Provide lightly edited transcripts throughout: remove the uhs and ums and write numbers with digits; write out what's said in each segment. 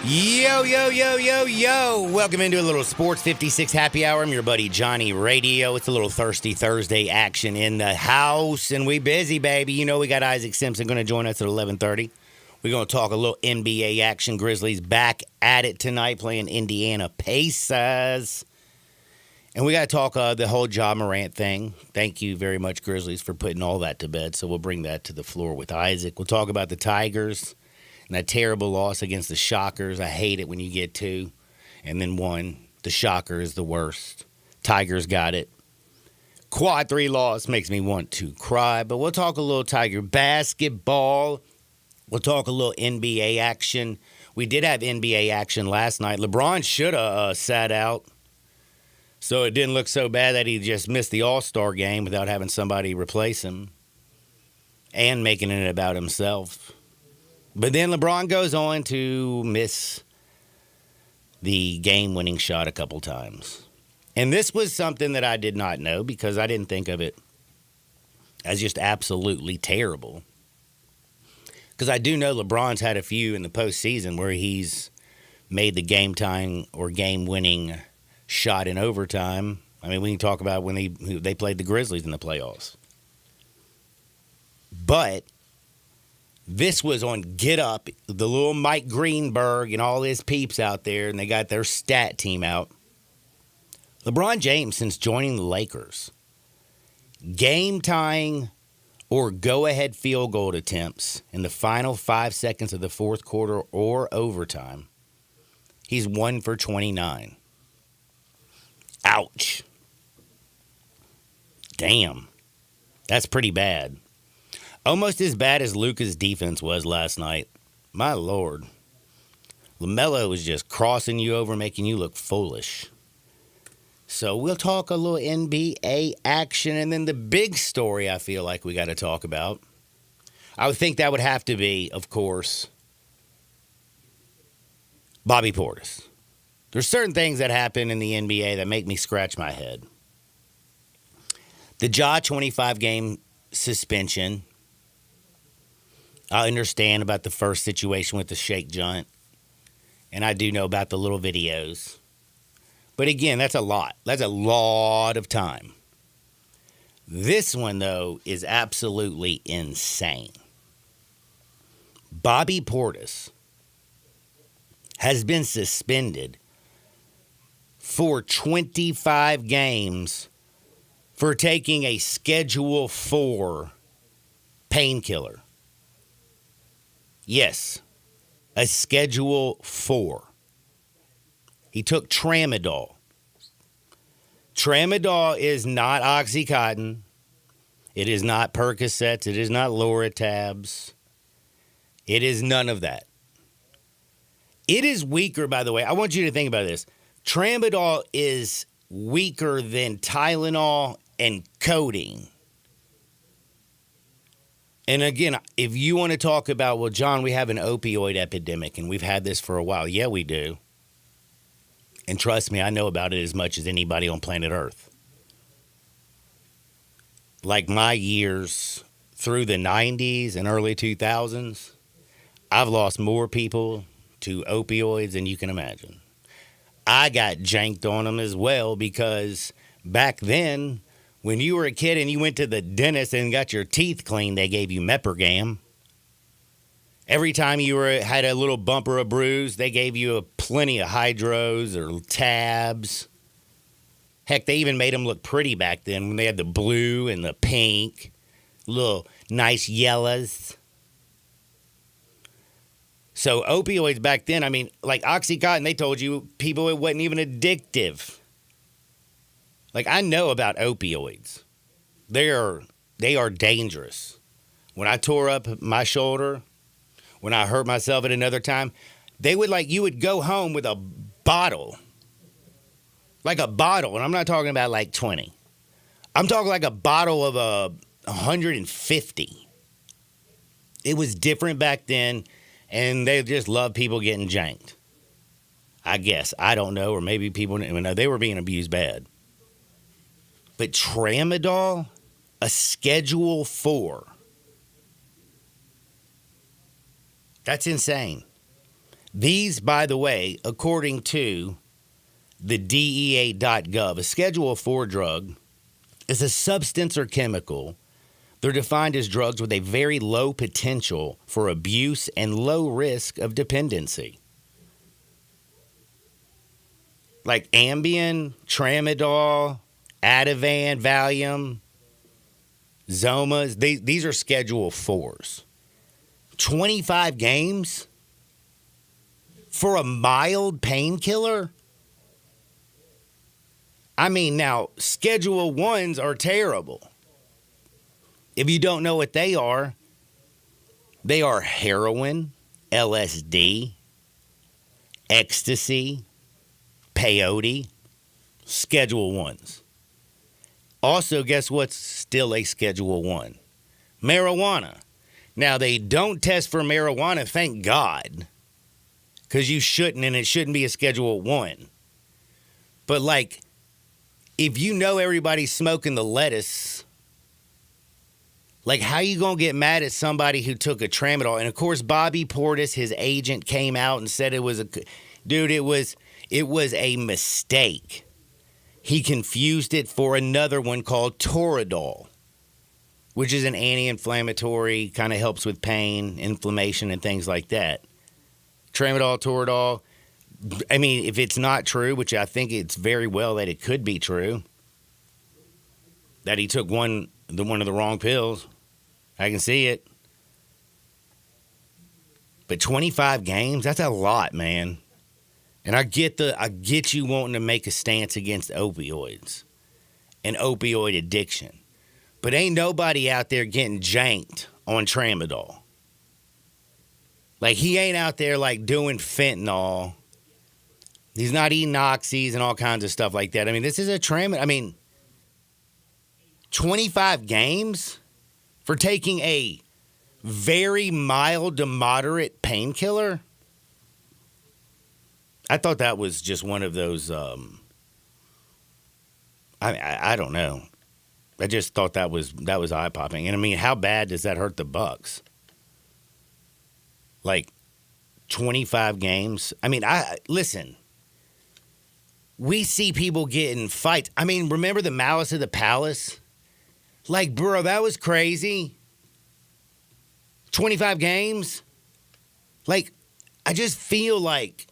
Yo, yo, yo, yo, yo. Welcome into a little Sports 56 happy hour. I'm your buddy Johnny Radio. It's a little Thirsty Thursday action in the house, and we busy, baby. You know we got Isaac Simpson going to join us at 11:30. We're going to talk a little NBA action. Grizzlies back at it tonight playing Indiana Pacers. And we got to talk the whole Ja Morant thing. Thank you very much, Grizzlies, for putting all that to bed. So we'll bring that to the floor with Isaac. We'll talk about the Tigers and that terrible loss against the Shockers. I hate it when you get two and then one. The Shocker is the worst. Tigers got it. Quad 3 loss makes me want to cry. But we'll talk a little Tiger basketball. We'll talk a little NBA action. We did have NBA action last night. LeBron should have sat out. So it didn't look so bad that he just missed the All-Star game without having somebody replace him and making it about himself. But then LeBron goes on to miss the game-winning shot a couple times. And this was something that I did not know because I didn't think of it as just absolutely terrible. Because I do know LeBron's had a few in the postseason where he's made the game-tying or game-winning shot in overtime. I mean, we can talk about when they played the Grizzlies in the playoffs. But this was on Get Up, the little Mike Greenberg and all his peeps out there, and they got their stat team out. LeBron James, since joining the Lakers, game-tying or go-ahead field goal attempts in the final 5 seconds of the fourth quarter or overtime, he's 1 for 29. Ouch. Damn. That's pretty bad. Almost as bad as Luka's defense was last night. My Lord. LaMelo was just crossing you over, making you look foolish. So we'll talk a little NBA action, and then the big story I feel like we got to talk about. I would think that would have to be, of course, Bobby Portis. There's certain things that happen in the NBA that make me scratch my head. The Ja 25-game suspension. I understand about the first situation with the Shake Junt. And I do know about the little videos. But again, that's a lot. That's a lot of time. This one, though, is absolutely insane. Bobby Portis has been suspended for 25 games for taking a Schedule 4 painkiller. Yes, a Schedule 4. He took Tramadol. Tramadol is not Oxycontin. It is not Percocets. It is not Loratabs. It is none of that. It is weaker, by the way. I want you to think about this. Tramadol is weaker than Tylenol and codeine. And again, if you want to talk about, well, John, we have an opioid epidemic, and we've had this for a while. Yeah, we do. And trust me, I know about it as much as anybody on planet Earth. Like my years through the 90s and early 2000s, I've lost more people to opioids than you can imagine. I got janked on them as well because back then, when you were a kid and you went to the dentist and got your teeth cleaned, they gave you Meprogam. Every time you had a little bump or a bruise, they gave you plenty of Hydros or Tabs. Heck, they even made them look pretty back then when they had the blue and the pink, little nice yellows. So opioids back then, I mean, like Oxycontin, they told you people it wasn't even addictive. Like, I know about opioids. They are dangerous. When I tore up my shoulder, when I hurt myself at another time, you would go home with a bottle. Like a bottle, and I'm not talking about like 20. I'm talking like a bottle of 150. It was different back then, and they just loved people getting janked. I guess. I don't know, or maybe people didn't even know. They were being abused bad. But Tramadol, a Schedule 4. That's insane. These, by the way, according to the DEA.gov, a Schedule 4 drug is a substance or chemical. They're defined as drugs with a very low potential for abuse and low risk of dependency. Like Ambien, Tramadol, Ativan, Valium, Zomas, these are Schedule 4s. 25 games for a mild painkiller? I mean, now, Schedule 1s are terrible. If you don't know what they are heroin, LSD, ecstasy, peyote, Schedule 1s. Also, guess what's still a Schedule 1? Marijuana. Now, they don't test for marijuana, thank God, because you shouldn't, and it shouldn't be a Schedule 1. But, like, if you know everybody's smoking the lettuce, like, how you going to get mad at somebody who took a tramadol? And, of course, Bobby Portis, his agent, came out and said it was it was a mistake. He confused it for another one called Toradol, which is an anti-inflammatory, kind of helps with pain, inflammation, and things like that. Tramadol, Toradol. I mean, if it's not true, which I think it's very well that it could be true, that he took one of the wrong pills, I can see it. But 25 games, that's a lot, man. And I get you wanting to make a stance against opioids and opioid addiction. But ain't nobody out there getting janked on Tramadol. Like, he ain't out there, like, doing fentanyl. He's not eating oxys and all kinds of stuff like that. I mean, this is a Tramadol. I mean, 25 games for taking a very mild to moderate painkiller? I thought that was just one of those, I don't know. I just thought that was eye-popping. And, I mean, how bad does that hurt the Bucks? Like, 25 games? I mean, listen. We see people getting fights. I mean, remember the Malice of the Palace? Like, bro, that was crazy. 25 games? Like, I just feel like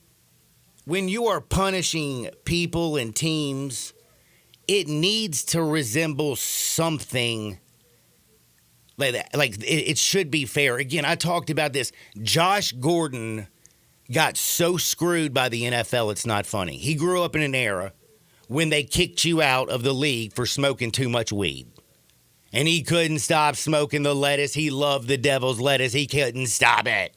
when you are punishing people and teams, it needs to resemble something like that. Like, it should be fair. Again, I talked about this. Josh Gordon got so screwed by the NFL, it's not funny. He grew up in an era when they kicked you out of the league for smoking too much weed. And he couldn't stop smoking the lettuce. He loved the devil's lettuce. He couldn't stop it.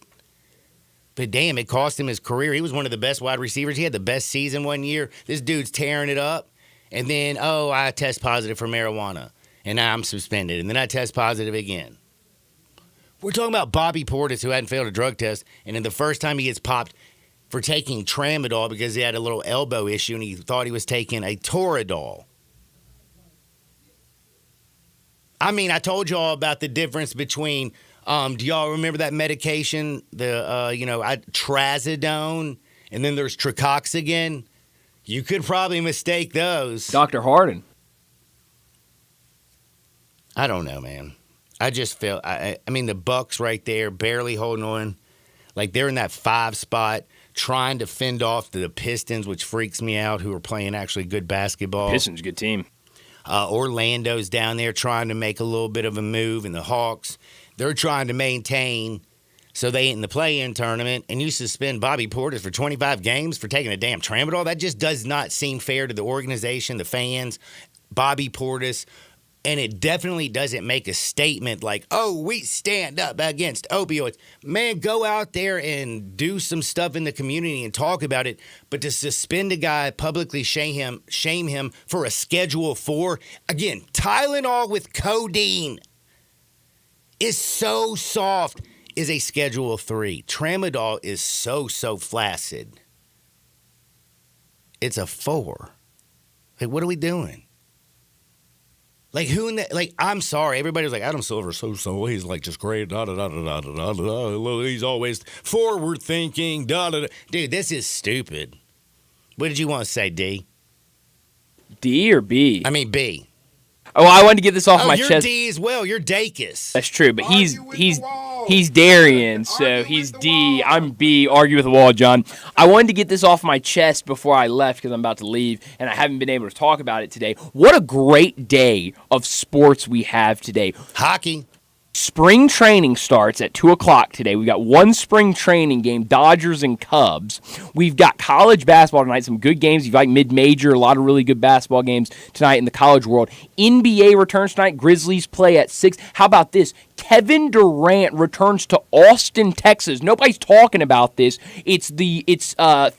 But damn, it cost him his career. He was one of the best wide receivers. He had the best season one year. This dude's tearing it up. And then, I test positive for marijuana. And now I'm suspended. And then I test positive again. We're talking about Bobby Portis, who hadn't failed a drug test. And then the first time he gets popped for taking Tramadol because he had a little elbow issue and he thought he was taking a Toradol. I mean, I told y'all about the difference between, do y'all remember that medication, Trazodone, and then there's Trecoxygan? You could probably mistake those. Dr. Harden. I don't know, man. I just feel, I mean, the Bucks right there, barely holding on. Like, they're in that 5 spot, trying to fend off the Pistons, which freaks me out, who are playing actually good basketball. Pistons, good team. Orlando's down there trying to make a little bit of a move, and the Hawks, they're trying to maintain so they ain't in the play-in tournament, and you suspend Bobby Portis for 25 games for taking a damn Tramadol? That just does not seem fair to the organization, the fans, Bobby Portis, and it definitely doesn't make a statement like, oh, we stand up against opioids. Man, go out there and do some stuff in the community and talk about it, but to suspend a guy, publicly shame him for a Schedule 4, again, Tylenol with codeine is so soft, is a Schedule 3. Tramadol is so flaccid. It's a 4. Like, what are we doing? Like who in that? Like I'm sorry, everybody was like Adam Silver's so he's like just great. Da da da da da da da. He's always forward thinking. Da da da. Dude, this is stupid. What did you want to say, D? D or B? I mean B. Oh, I wanted to get this off my you're chest. D as well. You're Dacus. That's true, but he's Darian, so he's D. I'm B. Argue with the wall, John. I wanted to get this off my chest before I left because I'm about to leave, and I haven't been able to talk about it today. What a great day of sports we have today. Hockey. Spring training starts at 2 o'clock today. We've got one spring training game, Dodgers and Cubs. We've got college basketball tonight, some good games. You've got mid-major, a lot of really good basketball games tonight in the college world. NBA returns tonight. Grizzlies play at 6. How about this? Kevin Durant returns to Austin, Texas. Nobody's talking about this. It's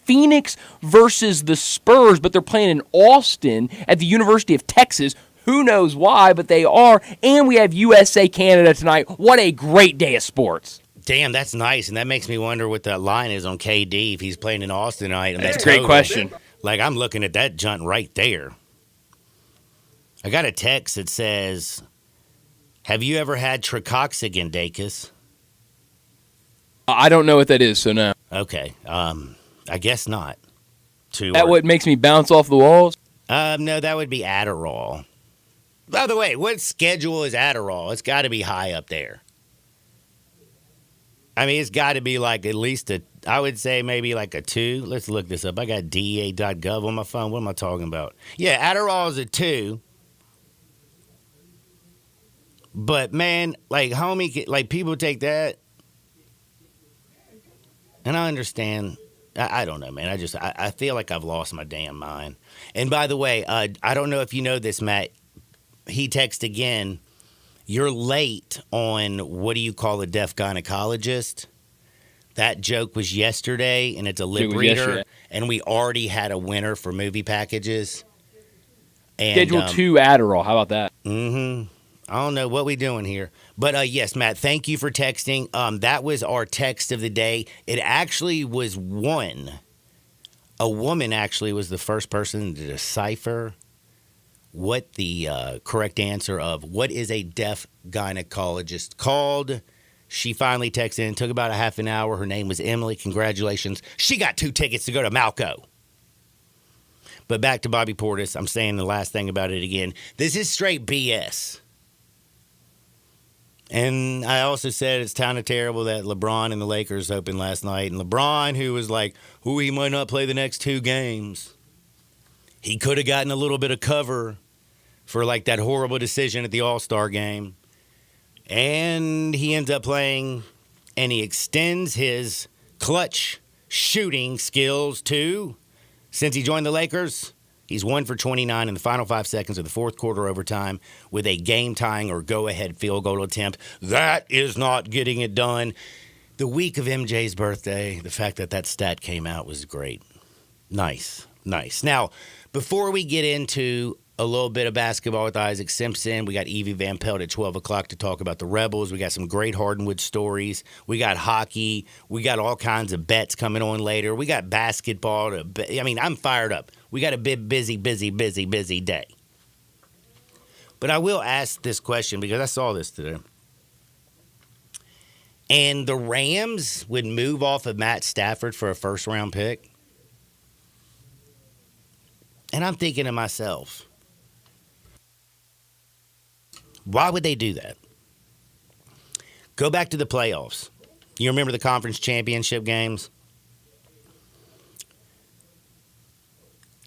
Phoenix versus the Spurs, but they're playing in Austin at the University of Texas. Who knows why, but they are. And we have USA Canada tonight. What a great day of sports. Damn, that's nice. And that makes me wonder what the line is on KD if he's playing in Austin tonight. And that's a great question. Like, I'm looking at that junt right there. I got a text that says, have you ever had Tricoxagan, Dacus? I don't know what that is, so no. Okay. I guess not. That what makes me bounce off the walls? No, that would be Adderall. By the way, what schedule is Adderall? It's got to be high up there. I mean, it's got to be like at least I would say maybe like a 2. Let's look this up. I got DEA.gov on my phone. What am I talking about? Yeah, Adderall is a 2. But, man, like, homie, like, people take that. And I understand. I don't know, man. I feel like I've lost my damn mind. And by the way, I don't know if you know this, Matt. He texted again. You're late on what do you call a deaf gynecologist? That joke was yesterday, and it's a lip reader. And we already had a winner for movie packages. And, Schedule 2 Adderall. How about that? Mm-hmm. I don't know what we doing here. But, yes, Matt, thank you for texting. That was our text of the day. It actually was one. A woman actually was the first person to decipher what the correct answer of what is a deaf gynecologist called. She finally texted in. It took about a half an hour. Her name was Emily. Congratulations. She got 2 tickets to go to Malco. But back to Bobby Portis. I'm saying the last thing about it again. This is straight BS. And I also said it's kind of terrible that LeBron and the Lakers opened last night. And LeBron, who was like, he might not play the next 2 games. He could have gotten a little bit of cover for like that horrible decision at the All-Star game. And he ends up playing, and he extends his clutch shooting skills to, since he joined the Lakers, he's 1 for 29 in the final 5 seconds of the fourth quarter overtime with a game-tying or go-ahead field goal attempt. That is not getting it done. The week of MJ's birthday, the fact that that stat came out was great. Nice. Now, before we get into a little bit of basketball with Isaac Simpson, we got Evie Van Pelt at 12 o'clock to talk about the Rebels. We got some great Hardwood stories. We got hockey. We got all kinds of bets coming on later. We got basketball. I'm fired up. We got a bit busy day. But I will ask this question because I saw this today. And the Rams would move off of Matt Stafford for a first-round pick. And I'm thinking to myself, why would they do that? Go back to the playoffs. You remember the conference championship games?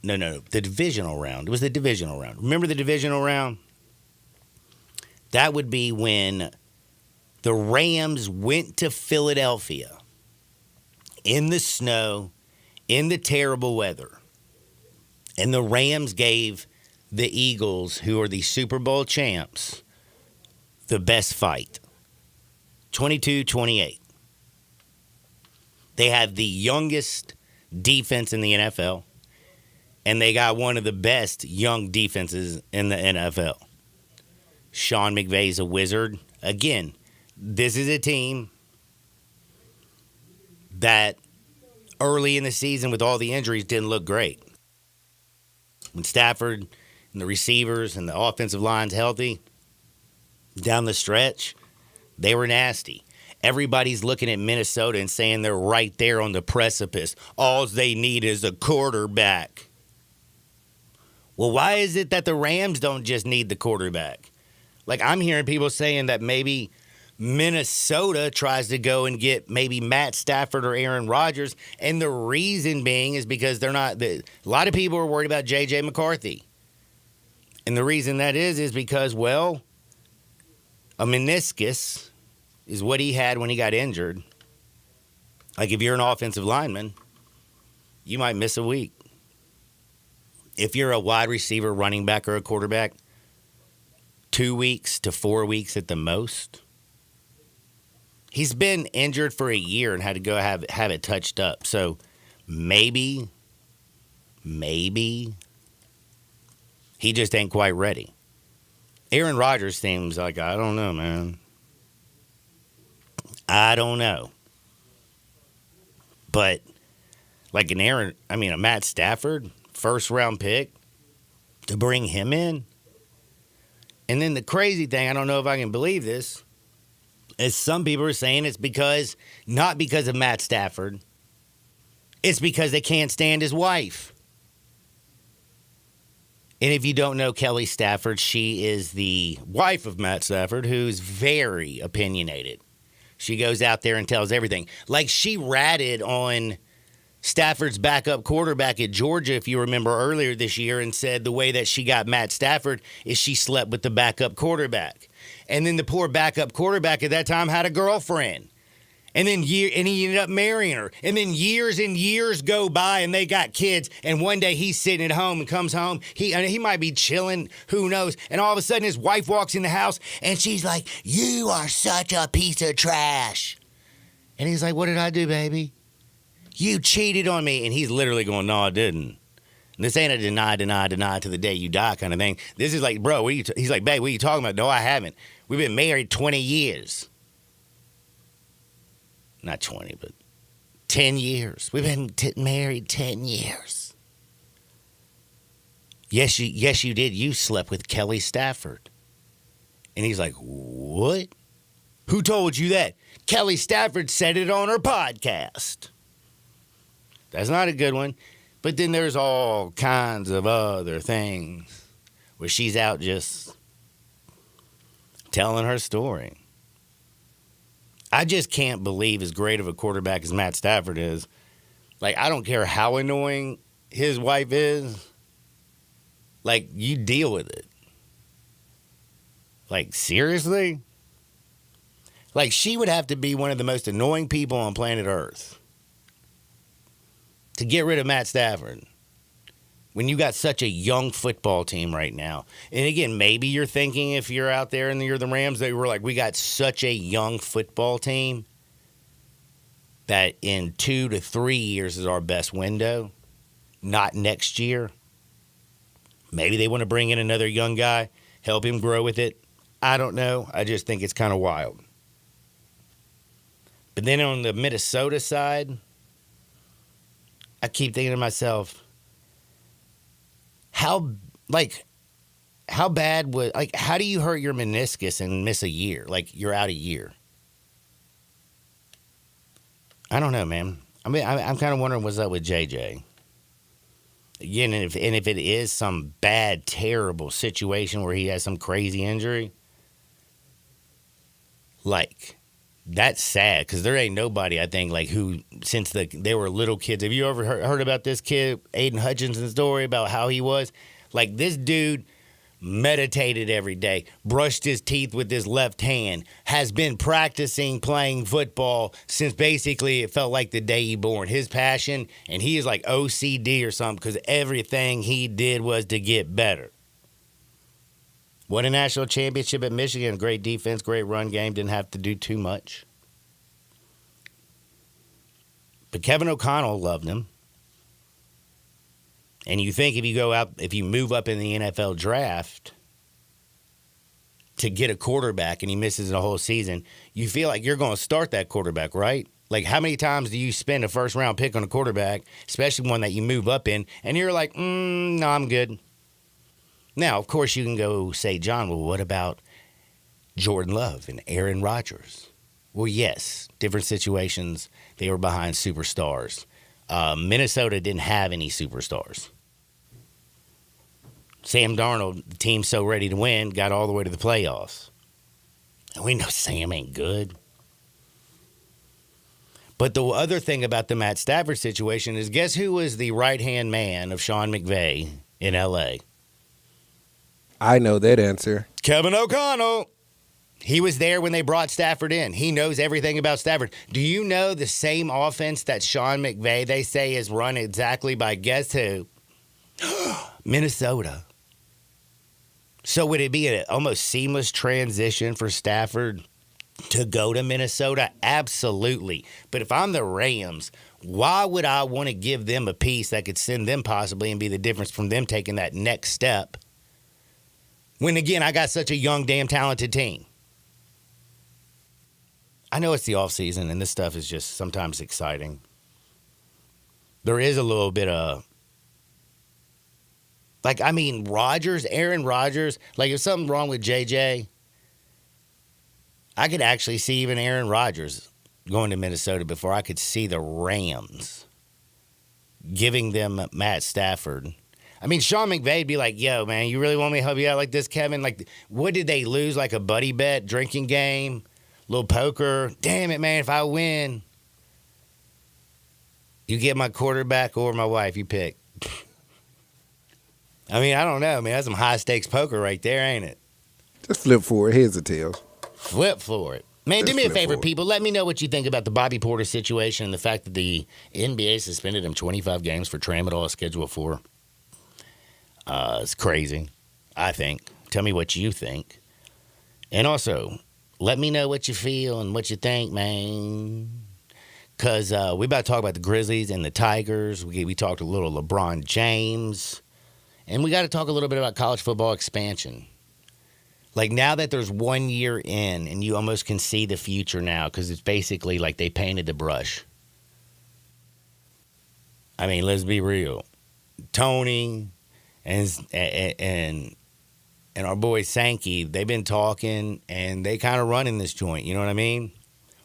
No. The divisional round. It was the divisional round. Remember the divisional round? That would be when the Rams went to Philadelphia in the snow, in the terrible weather. And the Rams gave the Eagles, who are the Super Bowl champs, the best fight. 22-28. They have the youngest defense in the NFL, and they got one of the best young defenses in the NFL. Sean McVay's a wizard. Again, this is a team that early in the season with all the injuries didn't look great. When Stafford and the receivers and the offensive line's healthy, down the stretch, they were nasty. Everybody's looking at Minnesota and saying they're right there on the precipice. All they need is a quarterback. Well, why is it that the Rams don't just need the quarterback? Like, I'm hearing people saying that maybe Minnesota tries to go and get maybe Matt Stafford or Aaron Rodgers, and the reason being is because they're not. A lot of people are worried about J.J. McCarthy. And the reason that is because, well, a meniscus is what he had when he got injured. Like, if you're an offensive lineman, you might miss a week. If you're a wide receiver, running back, or a quarterback, 2 weeks to 4 weeks at the most. He's been injured for a year and had to go have it touched up. So maybe he just ain't quite ready. Aaron Rodgers seems like, I don't know, man. I don't know. But like a Matt Stafford, first round pick, to bring him in. And then the crazy thing, I don't know if I can believe this, is some people are saying it's not because of Matt Stafford. It's because they can't stand his wife. And if you don't know Kelly Stafford, she is the wife of Matt Stafford, who's very opinionated. She goes out there and tells everything. Like, she ratted on Stafford's backup quarterback at Georgia, if you remember earlier this year, and said the way that she got Matt Stafford is she slept with the backup quarterback. And then the poor backup quarterback at that time had a girlfriend. And then he ended up marrying her. And then years and years go by and they got kids. And one day he's sitting at home and comes home. He might be chilling, who knows. And all of a sudden his wife walks in the house and she's like, "You are such a piece of trash." And he's like, "What did I do, baby? You cheated on me." And he's literally going, "No, I didn't." And this ain't a deny to the day you die kind of thing. This is like, bro, he's like, "Babe, what are you talking about?" "No, I haven't. We've been married 20 years. Not 20, but 10 years. We've been married 10 years. Yes, you did. You slept with Kelly Stafford." And he's like, "What? Who told you that?" "Kelly Stafford said it on her podcast." That's not a good one. But then there's all kinds of other things where she's out just telling her story. I just can't believe as great of a quarterback as Matt Stafford is. Like, I don't care how annoying his wife is. Like, you deal with it. Like, seriously? Like, she would have to be one of the most annoying people on planet Earth to get rid of Matt Stafford when you got such a young football team right now. And again, maybe you're thinking, if you're out there and you're the Rams, they were like, we got such a young football team that in 2 to 3 years is our best window, not next year. Maybe they want to bring in another young guy, help him grow with it. I don't know. I just think it's kind of wild. But then on the Minnesota side, I keep thinking to myself, how bad would, like, how do you hurt your meniscus and miss a year? Like, you're out a year. I don't know, man. I mean, I'm kind of wondering what's up with JJ. Again, and if it is some bad, terrible situation where he has some crazy injury, like, that's sad, because there ain't nobody, I think, like, who, since they were little kids. Have you ever heard about this kid, Aiden Hutchinson's story about how he was? Like, this dude meditated every day, brushed his teeth with his left hand, has been practicing playing football since basically it felt like the day he born. His passion, and he is like OCD or something, because everything he did was to get better. Won a national championship at Michigan. Great defense, great run game. Didn't have to do too much. But Kevin O'Connell loved him. And you think if you move up in the NFL draft to get a quarterback and he misses the whole season, you feel like you're going to start that quarterback, right? Like, how many times do you spend a first-round pick on a quarterback, especially one that you move up in, and you're like, no, I'm good. Now, of course, you can go say, John, well, what about Jordan Love and Aaron Rodgers? Well, yes, different situations. They were behind superstars. Minnesota didn't have any superstars. Sam Darnold, the team's so ready to win, got all the way to the playoffs. And we know Sam ain't good. But the other thing about the Matt Stafford situation is, guess who was the right-hand man of Sean McVay in L.A.? I know that answer. Kevin O'Connell. He was there when they brought Stafford in. He knows everything about Stafford. Do you know the same offense that Sean McVay, they say, is run exactly by guess who? Minnesota. So would it be an almost seamless transition for Stafford to go to Minnesota? Absolutely. But if I'm the Rams, why would I want to give them a piece that could send them possibly and be the difference from them taking that next step? When, again, I got such a young, damn talented team. I know it's the offseason, and this stuff is just sometimes exciting. There is a little bit of, Rodgers, Aaron Rodgers, if something's wrong with JJ, I could actually see even Aaron Rodgers going to Minnesota before I could see the Rams giving them Matt Stafford. I mean, Sean McVay'd be like, yo, man, you really want me to help you out like this, Kevin? What did they lose? Like a buddy bet, drinking game, little poker? Damn it, man, if I win, you get my quarterback or my wife, you pick. I mean, I don't know, man. That's some high-stakes poker right there, ain't it? Just flip for it. Heads or tails. Flip for it. Man, do me a favor, people. Let me know what you think about the Bobby Porter situation and the fact that the NBA suspended him 25 games for tramadol, Schedule 4. It's crazy, I think. Tell me what you think. And also, let me know what you feel and what you think, man. Because we about to talk about the Grizzlies and the Tigers. We talked a little LeBron James. And we got to talk a little bit about college football expansion. Now that there's 1 year in and you almost can see the future now because it's basically like they painted the brush. I mean, let's be real. Tony and our boy Sankey, they've been talking and they kind of running this joint. You know what I mean?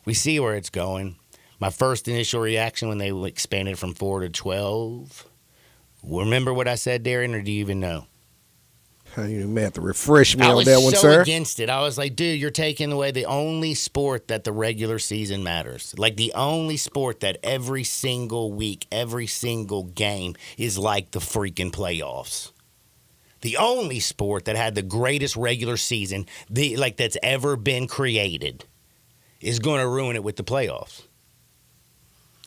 We see where it's going. My first initial reaction when they expanded from 4 to 12. Remember what I said, Darren, or do you even know? You may have to refresh me on that one, I was sir. so against it. I was like, dude, you're taking away the only sport that the regular season matters. The only sport that every single week, every single game is like the freaking playoffs. The only sport that had the greatest regular season that's ever been created is going to ruin it with the playoffs.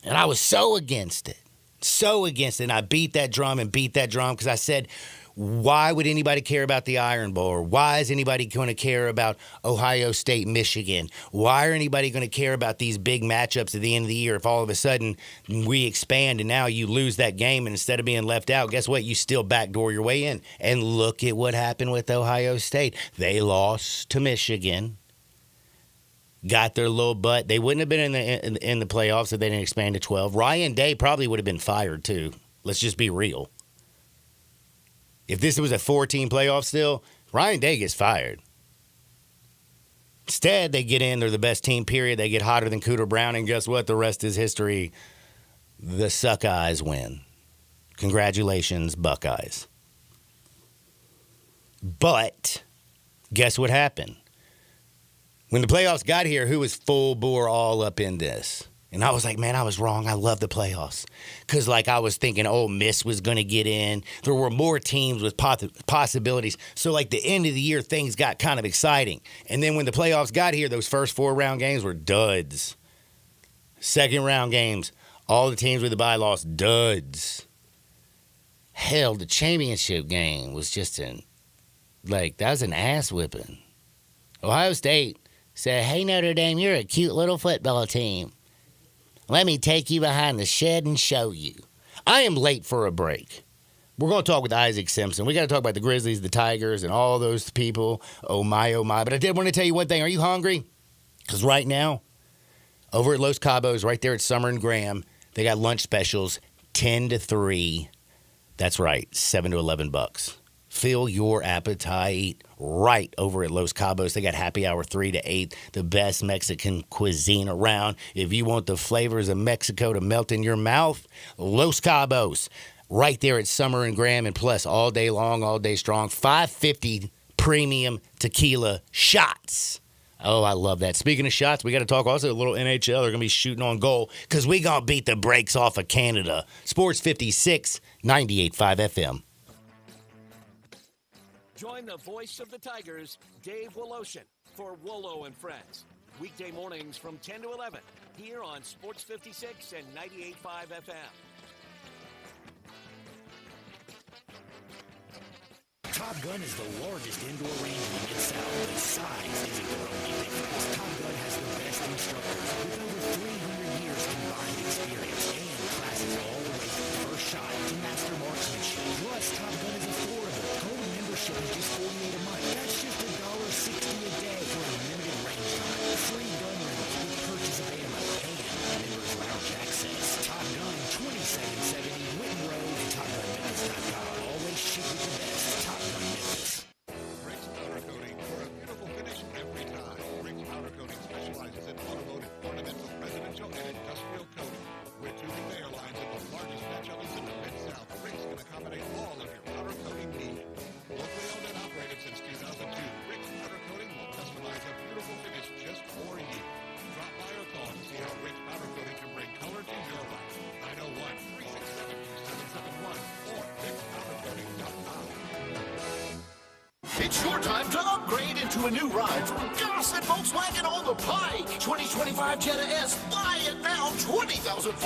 And I was so against it. So against it. And I beat that drum because I said, why would anybody care about the Iron Bowl? Or why is anybody going to care about Ohio State, Michigan? Why are anybody going to care about these big matchups at the end of the year if all of a sudden we expand and now you lose that game and instead of being left out, guess what? You still backdoor your way in. And look at what happened with Ohio State. They lost to Michigan. Got their little butt. They wouldn't have been in the playoffs if they didn't expand to 12. Ryan Day probably would have been fired too. Let's just be real. If this was a 4-team playoff still, Ryan Day gets fired. Instead, they get in. They're the best team, period. They get hotter than Cooter Brown, and guess what? The rest is history. The Suckeyes win. Congratulations, Buckeyes. But guess what happened? When the playoffs got here, who was full bore all up in this? And I was like, man, I was wrong. I love the playoffs. Because, I was thinking Ole Miss was going to get in. There were more teams with possibilities. So, the end of the year, things got kind of exciting. And then when the playoffs got here, those first 4-round games were duds. Second-round games, all the teams with the bye lost, duds. Hell, the championship game was just that was an ass whipping. Ohio State said, hey, Notre Dame, you're a cute little football team. Let me take you behind the shed and show you. I am late for a break. We're going to talk with Isaac Simpson. We got to talk about the Grizzlies, the Tigers, and all those people. Oh, my, oh, my. But I did want to tell you one thing. Are you hungry? Because right now, over at Los Cabos, right there at Summer and Graham, they got lunch specials, 10 to 3. That's right, $7 to $11. Fill your appetite right over at Los Cabos. They got happy hour 3 to 8, the best Mexican cuisine around. If you want the flavors of Mexico to melt in your mouth, Los Cabos, right there at Summer and Graham, and plus all day long, all day strong, $5.50 premium tequila shots. Oh, I love that. Speaking of shots, we got to talk also a little NHL. They're going to be shooting on goal because we going to beat the brakes off of Canada. Sports 56, 98.5 FM. Join the voice of the Tigers, Dave Woloshin, for Wolo and Friends. Weekday mornings from 10 to 11, here on Sports 56 and 98.5 FM. Top Gun is the largest indoor range in the Mid-South, but size isn't their only difference. Top Gun has the best instructors with over 300 years combined experience and classes all the way from first shot to master marksmanship. Plus, Top Gun is affordable. Gold membership is just $48 a month. That's just $1.60 a day for a limited range time. Free gun rentals with purchase of ammo and members lounge access. Top Gun, 2270 Whitten Road and TopGunMemphis.com. Always shoot with the best. Top Gun Memphis. Rick's Powder Coating for a beautiful finish every time. Rick's Powder Coating specializes in automotive, ornamental, residential, and industrial coating. With two big airlines and the largest batch ovens in the Mid-South, Rick's can accommodate all of your powder coating needs. Locally owned and operated since 2002, Rick's Powder Coating will customize a beautiful finish just for you. Drop by or call to see how Rick's Powder Coating can bring color to your life. 901-367-2771 or rickspowdercoating.com. It's your time to upgrade into a new ride from Gossett Volkswagen on the Pike. 2025 Jetta S, buy it now, $20,499.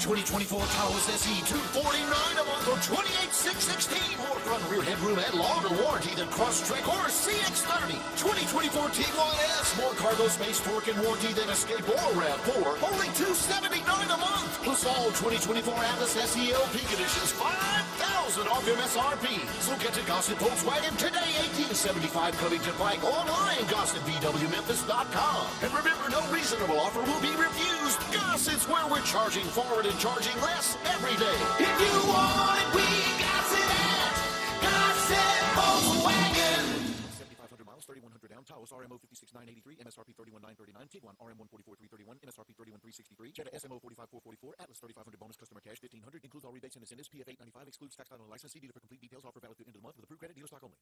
2024 Taos SE, $249 a month or $28,616. More front and rear headroom and longer warranty than Crosstrek or CX-30. 2024 Tiguan S, more cargo space, torque, and warranty than Escape or RAV4. Only $279 a month. Plus all 2024 Atlas SE LP conditions, $5,000 off MSRP. So get to Gossett Volkswagen today, 1875 Covington Pike, online, GossettVWMemphis.com. And remember, no reasonable offer will be refused. Gossett's where we're charging forward and charging less every day. If you want it, we got it at Gossett Volkswagen. 7,500 miles, 3,100 down. Taos RMO 56,983, MSRP 31,939. Tiguan RM 144,331, MSRP 31,363. Jetta SMO 45,444. Atlas 3,500 bonus customer cash 1,500. Includes all rebates and incentives. PF 895 excludes tax title and license. See dealer for complete details. Offer valid through end of the month with approved credit. Dealer stock only.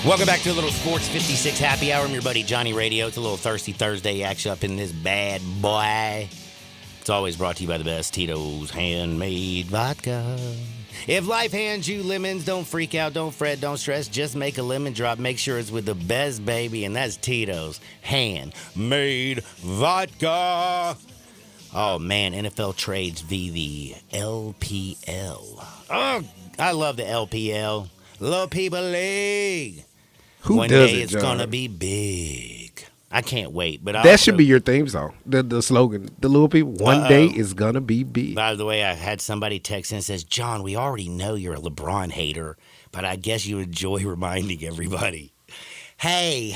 Welcome back to a little Sports 56 Happy Hour. I'm your buddy Johnny Radio. It's a little Thirsty Thursday action up in this bad boy. It's always brought to you by the best Tito's Handmade Vodka. If life hands you lemons, don't freak out, don't fret, don't stress. Just make a lemon drop. Make sure it's with the best, baby, and that's Tito's Handmade Vodka. Oh, man, NFL trades via the LPL. Oh, I love the LPL. Little People League. Who One does day it, it's John? gonna be big. I can't wait. But That should be your theme song. The slogan. The little people. One day is gonna be big. By the way, I had somebody text in and says, John, we already know you're a LeBron hater, but I guess you enjoy reminding everybody. Hey.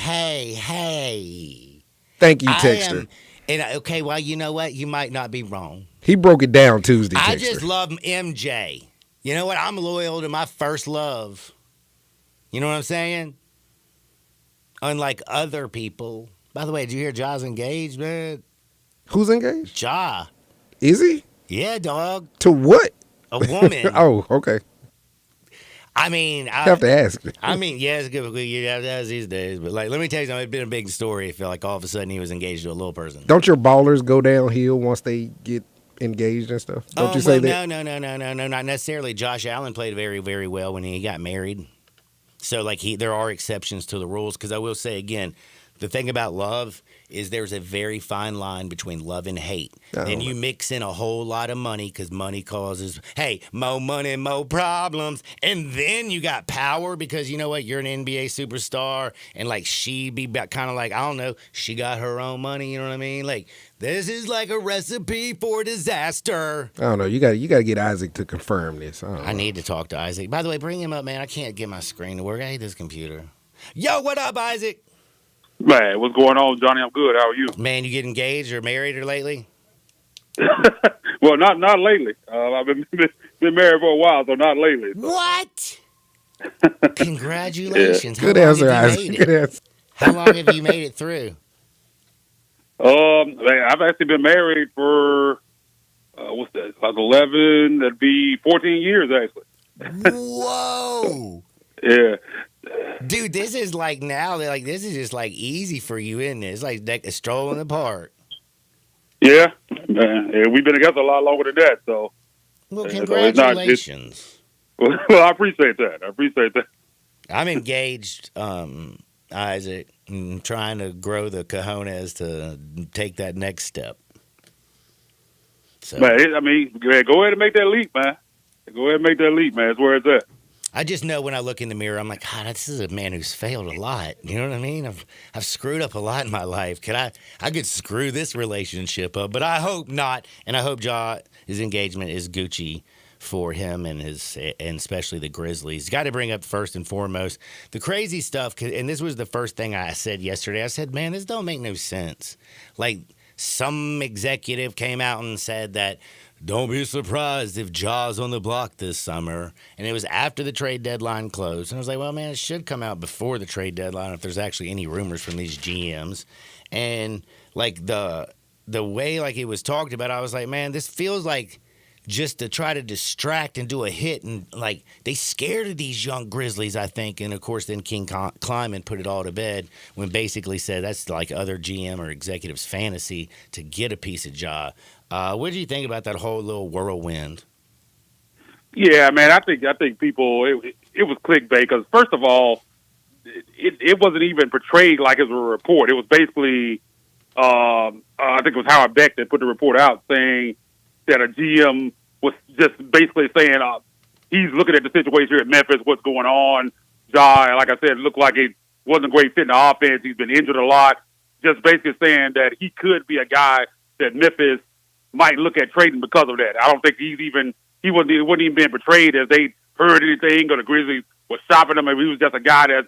Thank you, Texter. Okay, well, you know what? You might not be wrong. He broke it down Tuesday, Texter. I just love MJ. You know what? I'm loyal to my first love. You know what I'm saying? Unlike other people. By the way, did you hear Ja's engaged, man? Who's engaged? Ja. Is he? Yeah, dog. To what? A woman. Oh, okay. I mean, You have to ask. I mean, yeah, it's good. You have to ask these days. But like, let me tell you something. It's been a big story. I feel like all of a sudden he was engaged to a little person. Don't your ballers go downhill once they get engaged and stuff? Don't you say that? No, not necessarily. Josh Allen played very, very well when he got married. So like there are exceptions to the rules. Because I will say again, the thing about love is there's a very fine line between love and hate. And you mix in a whole lot of money because money causes, hey, more money, more problems. And then you got power because you know what? You're an NBA superstar. And like she be kind of like, I don't know, she got her own money. You know what I mean? Like this is like a recipe for disaster. I don't know. You got to get Isaac to confirm this. I need to talk to Isaac. By the way, bring him up, man. I can't get my screen to work. I hate this computer. Yo, what up, Isaac? Man, what's going on, Johnny? I'm good. How are you? Man, you get engaged or married or lately? Well, not lately. I've been married for a while, so not lately. So. What? Congratulations. Good answer, Isaac. Good answer. How long have you made it through? I've actually been married for what's that? Like 11. That'd be 14 years actually. Whoa. Yeah. Dude, this is like now. Like this is just like easy for you, isn't it? It's like a stroll in the park. Yeah, man. Yeah, we've been together a lot longer than that. So. Well, congratulations. Well, I appreciate that. I'm engaged, Isaac, and trying to grow the cojones to take that next step. So, man, I mean, go ahead and make that leap, man. Go ahead and make that leap, man. That's where it's at. I just know when I look in the mirror, I'm like, God, this is a man who's failed a lot. You know what I mean? I've screwed up a lot in my life. I could screw this relationship up, but I hope not. And I hope his engagement is Gucci for him and especially the Grizzlies. Got to bring up first and foremost the crazy stuff. And this was the first thing I said yesterday. I said, man, this don't make no sense. Like some executive came out and said that, don't be surprised if Ja's on the block this summer. And it was after the trade deadline closed. And I was like, well, man, it should come out before the trade deadline if there's actually any rumors from these GMs. And like the way like it was talked about, I was like, man, this feels like just to try to distract and do a hit. And like they scared of these young Grizzlies, I think. And of course, then King Kleiman put it all to bed when basically said that's like other GM or executives' fantasy to get a piece of Ja. What did you think about that whole little whirlwind? Yeah, man, I think people it was clickbait because first of all, it wasn't even portrayed like it was a report. It was basically, I think it was Howard Beck that put the report out saying that a GM was just basically saying he's looking at the situation here at Memphis, what's going on. Ja, and like I said, it looked like it wasn't a great fit in the offense. He's been injured a lot. Just basically saying that he could be a guy that Memphis might look at trading because of that. I don't think he wasn't even being portrayed as they heard anything or the Grizzlies was shopping him. I mean, he was just a guy that's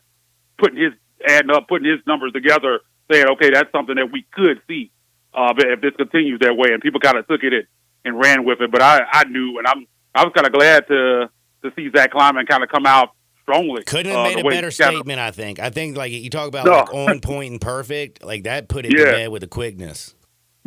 putting his numbers together, saying, okay, that's something that we could see if this continues that way. And people kind of took it and ran with it. But I knew, and I was kind of glad to see Zach Kleiman kind of come out strongly. Couldn't have made a better statement, I think. I think like you talk about like on point and perfect, like that put it to bed with the quickness.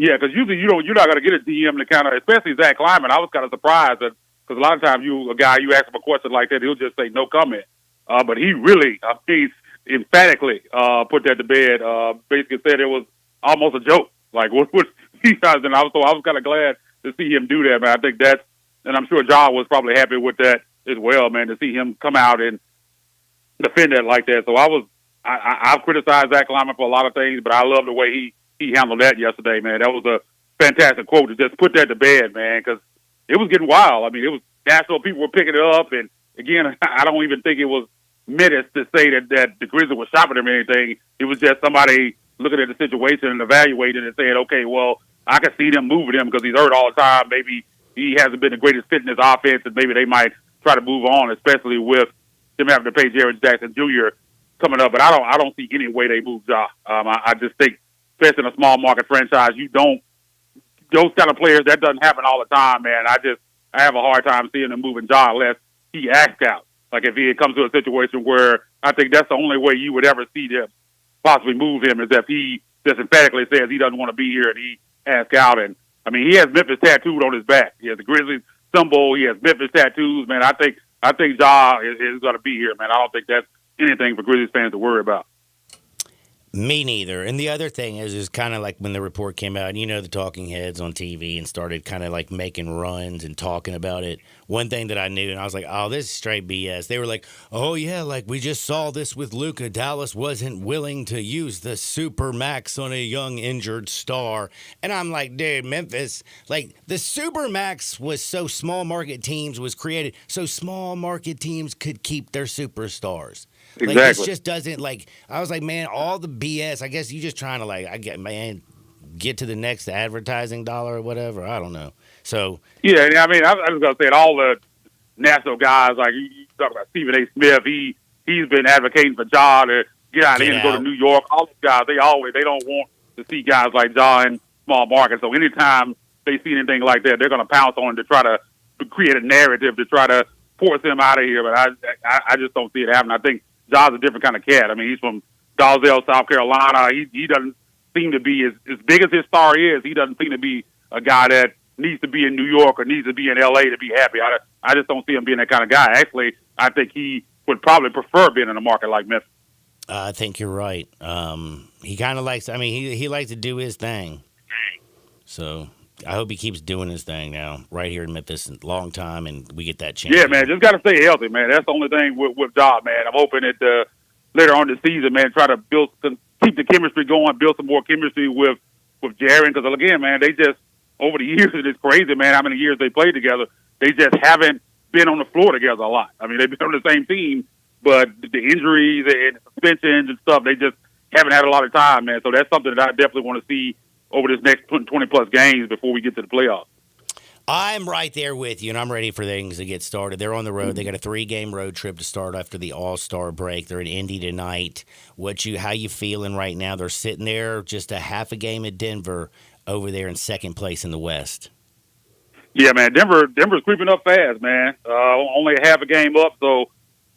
Yeah, because usually you're not going to get a GM to kind of, especially Zach Kleiman. I was kind of surprised because a lot of times you ask him a question like that, he'll just say no comment. But he really, he emphatically put that to bed. Basically said it was almost a joke. Like what he does, and I was kind of glad to see him do that, man. I think that's, and I'm sure John was probably happy with that as well, man, to see him come out and defend that like that. So I've criticized Zach Kleiman for a lot of things, but I love the way he handled that yesterday, man. That was a fantastic quote to just put that to bed, man, because it was getting wild. I mean, it was national. People were picking it up, and again, I don't even think it was minutes to say that the Grizzlies was shopping him or anything. It was just somebody looking at the situation and evaluating and saying, okay, well, I can see them moving him because he's hurt all the time. Maybe he hasn't been the greatest fit in his offense, and maybe they might try to move on, especially with them having to pay Jaren Jackson Jr. coming up. But I don't see any way they move Ja. I just think, especially in a small market franchise, those kind of players, that doesn't happen all the time, man. I have a hard time seeing them moving Ja unless he acts out. Like if he comes to a situation where I think that's the only way you would ever see them possibly move him is if he just emphatically says he doesn't want to be here and he asks out. And I mean, he has Memphis tattooed on his back. He has the Grizzlies symbol. He has Memphis tattoos, man. I think I think Ja is going to be here, man. I don't think that's anything for Grizzlies fans to worry about. Me neither. And the other thing is kind of like when the report came out, the talking heads on TV and started kind of like making runs and talking about it. One thing that I knew, and I was like, oh, this is straight BS. They were like, oh, yeah, like we just saw this with Luka. Dallas wasn't willing to use the super max on a young injured star. And I'm like, dude, Memphis, like the super max was so small market teams was created so small market teams could keep their superstars. Like, Exactly. this just doesn't, like, I was like, man, all the BS, I guess you just trying to, like, get to the next advertising dollar or whatever. I don't know. So, Yeah, I mean, I was going to say, all the national guys, like you talk about Stephen A. Smith, he's been advocating for Ja to get out of here and go to New York. All these guys, they don't want to see guys like Ja in small markets. So anytime they see anything like that, they're going to pounce on it to try to create a narrative to try to force him out of here. But I just don't see it happening. I think Ja's a different kind of cat. I mean, he's from Dalzell, South Carolina. He doesn't seem to be, as big as his star is, he doesn't seem to be a guy that needs to be in New York or needs to be in L.A. to be happy. I just don't see him being that kind of guy. Actually, I think he would probably prefer being in a market like Memphis. I think you're right. He kind of likes, I mean, he likes to do his thing. So I hope he keeps doing his thing now, right here in Memphis, a long time, and we get that chance. Yeah, man, just got to stay healthy, man. That's the only thing with Ja, man. I'm hoping that later on this season, man, try to keep the chemistry going, build some more chemistry with Jaren. Because, again, man, they just, over the years, it's crazy, man, how many years they played together. They just haven't been on the floor together a lot. I mean, they've been on the same team, but the injuries and suspensions and stuff, they just haven't had a lot of time, man. So that's something that I definitely want to see over this next 20-plus games before we get to the playoffs. I'm right there with you, and I'm ready for things to get started. They're on the road. They got a 3-game road trip to start after the All-Star break. They're in Indy tonight. How you feeling right now? They're sitting there just a half a game at Denver over there in second place in the West. Yeah, man, Denver's creeping up fast, man. Only a half a game up, so it's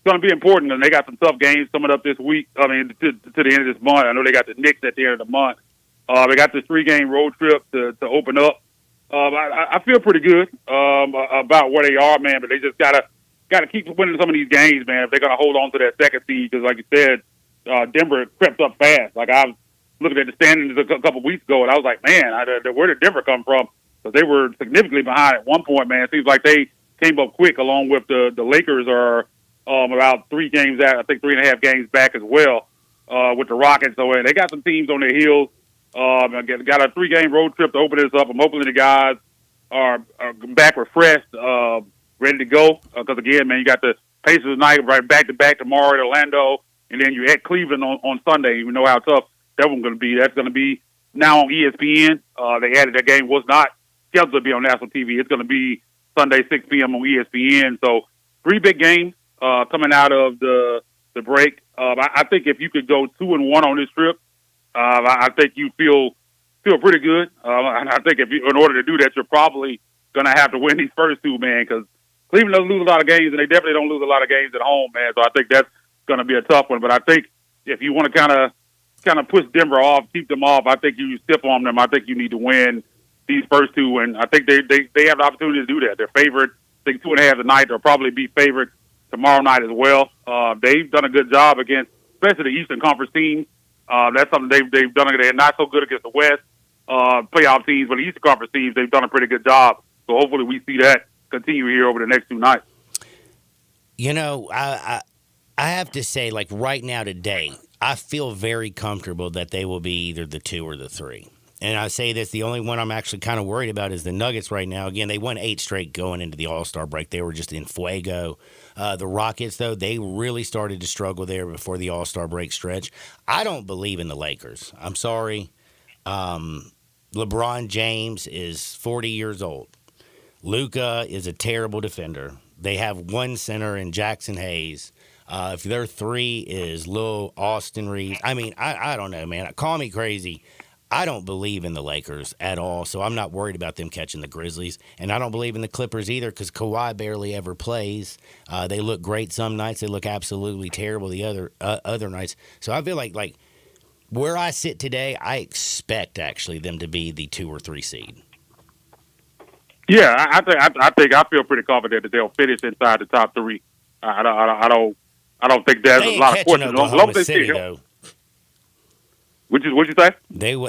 going to be important. And they got some tough games coming up this week. I mean, to the end of this month. I know they got the Knicks at the end of the month. They got this 3-game road trip to open up. I feel pretty good about where they are, man. But they just gotta keep winning some of these games, man. If they're gonna hold on to that second seed, because like you said, Denver crept up fast. Like I was looking at the standings a couple weeks ago, and I was like, man, where did Denver come from? Because they were significantly behind at one point, man. It seems like they came up quick, along with the Lakers are about 3 games out. I think 3.5 games back as well with the Rockets. So they got some teams on their heels. Got a 3-game road trip to open this up. I'm hoping the guys are back refreshed, ready to go. Because, again, man, you got the Pacers tonight, right back-to-back tomorrow at Orlando, and then you're at Cleveland on Sunday. You know how tough that one's going to be. That's going to be now on ESPN. They added that game was not scheduled to be on national TV. It's going to be Sunday, 6 p.m. on ESPN. So 3 big games coming out of the break. I think if you could go 2-1 on this trip, I think you feel pretty good. And I think in order to do that, you're probably going to have to win these first 2, man, because Cleveland doesn't lose a lot of games, and they definitely don't lose a lot of games at home, man. So I think that's going to be a tough one. But I think if you want to kind of push Denver off, keep them off, I think you step on them. I think you need to win these first 2, and I think they have the opportunity to do that. They're favored, I think 2.5 tonight. They'll probably be favored tomorrow night as well. They've done a good job against, especially the Eastern Conference teams. That's something they've done. They're not so good against the West playoff teams, but the Eastern Conference teams, they've done a pretty good job. So hopefully we see that continue here over the next 2 nights. I have to say, like right now today, I feel very comfortable that they will be either the 2 or the 3. And I say this, the only one I'm actually kind of worried about is the Nuggets right now. Again, they won 8 straight going into the All-Star break. They were just in fuego. The Rockets, though, they really started to struggle there before the All-Star break stretch. I don't believe in the Lakers. I'm sorry. LeBron James is 40 years old. Luka is a terrible defender. They have 1 center in Jackson Hayes. If their 3 is Lil Austin Reeves, I mean, I don't know, man. Call me crazy. I don't believe in the Lakers at all, so I'm not worried about them catching the Grizzlies. And I don't believe in the Clippers either because Kawhi barely ever plays. They look great some nights. They look absolutely terrible the other nights. So I feel like where I sit today, I expect actually them to be the 2 or 3 seed. Yeah, I feel pretty confident that they'll finish inside the top three. I don't think there's They a ain't lot of catching questions. As long Oklahoma as they City, stay though. What'd you say?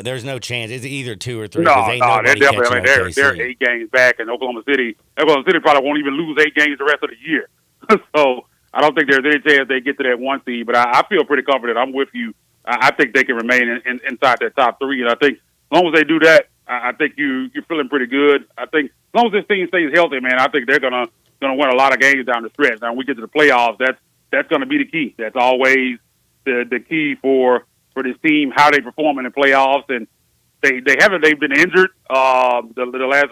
There's no chance. It's either 2 or 3. No, 'cause ain't they're nobody definitely. catching They're OKC. 8 games back, and Oklahoma City probably won't even lose 8 games the rest of the year. So I don't think there's any chance they get to that 1 seed. But I feel pretty confident. I'm with you. I think they can remain inside that top 3, and I think as long as they do that, I think you're feeling pretty good. I think as long as this team stays healthy, man, I think they're gonna win a lot of games down the stretch. Now, when we get to the playoffs, that's gonna be the key. That's always the key for this team, how they perform in the playoffs. And they've been injured. The last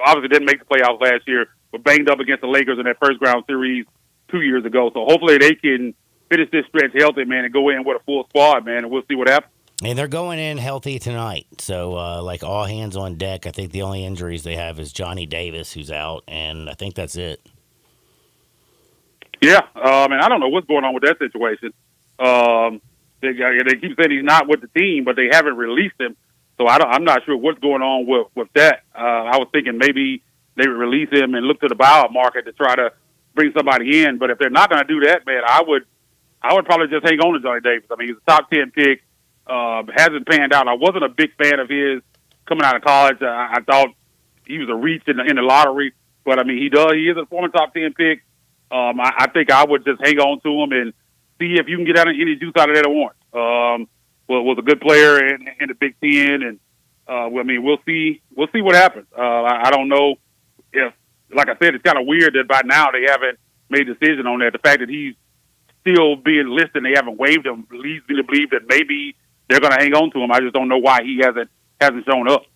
obviously didn't make the playoffs last year, but banged up against the Lakers in that first round series 2 years ago. So hopefully they can finish this stretch healthy, man, and go in with a full squad, man, and we'll see what happens. And they're going in healthy tonight. So, like, all hands on deck. I think the only injuries they have is Johnny Davis, who's out, and I think that's it. Yeah, and I don't know what's going on with that situation. They keep saying he's not with the team, but they haven't released him. So I'm not sure what's going on with that. I was thinking maybe they would release him and look to the buyout market to try to bring somebody in. But if they're not going to do that, man, I would probably just hang on to Johnny Davis. I mean, he's a top 10 pick. Hasn't panned out. I wasn't a big fan of his coming out of college. I thought he was a reach in the lottery, but I mean, he is a former top 10 pick. I think I would just hang on to him and see if you can get out any juice out of that award. Was a good player in the Big Ten, and I mean, we'll see what happens. I don't know if, like I said, it's kind of weird that by now they haven't made a decision on that. The fact that he's still being listed and they haven't waived him leads me to believe that maybe they're going to hang on to him. I just don't know why he hasn't shown up.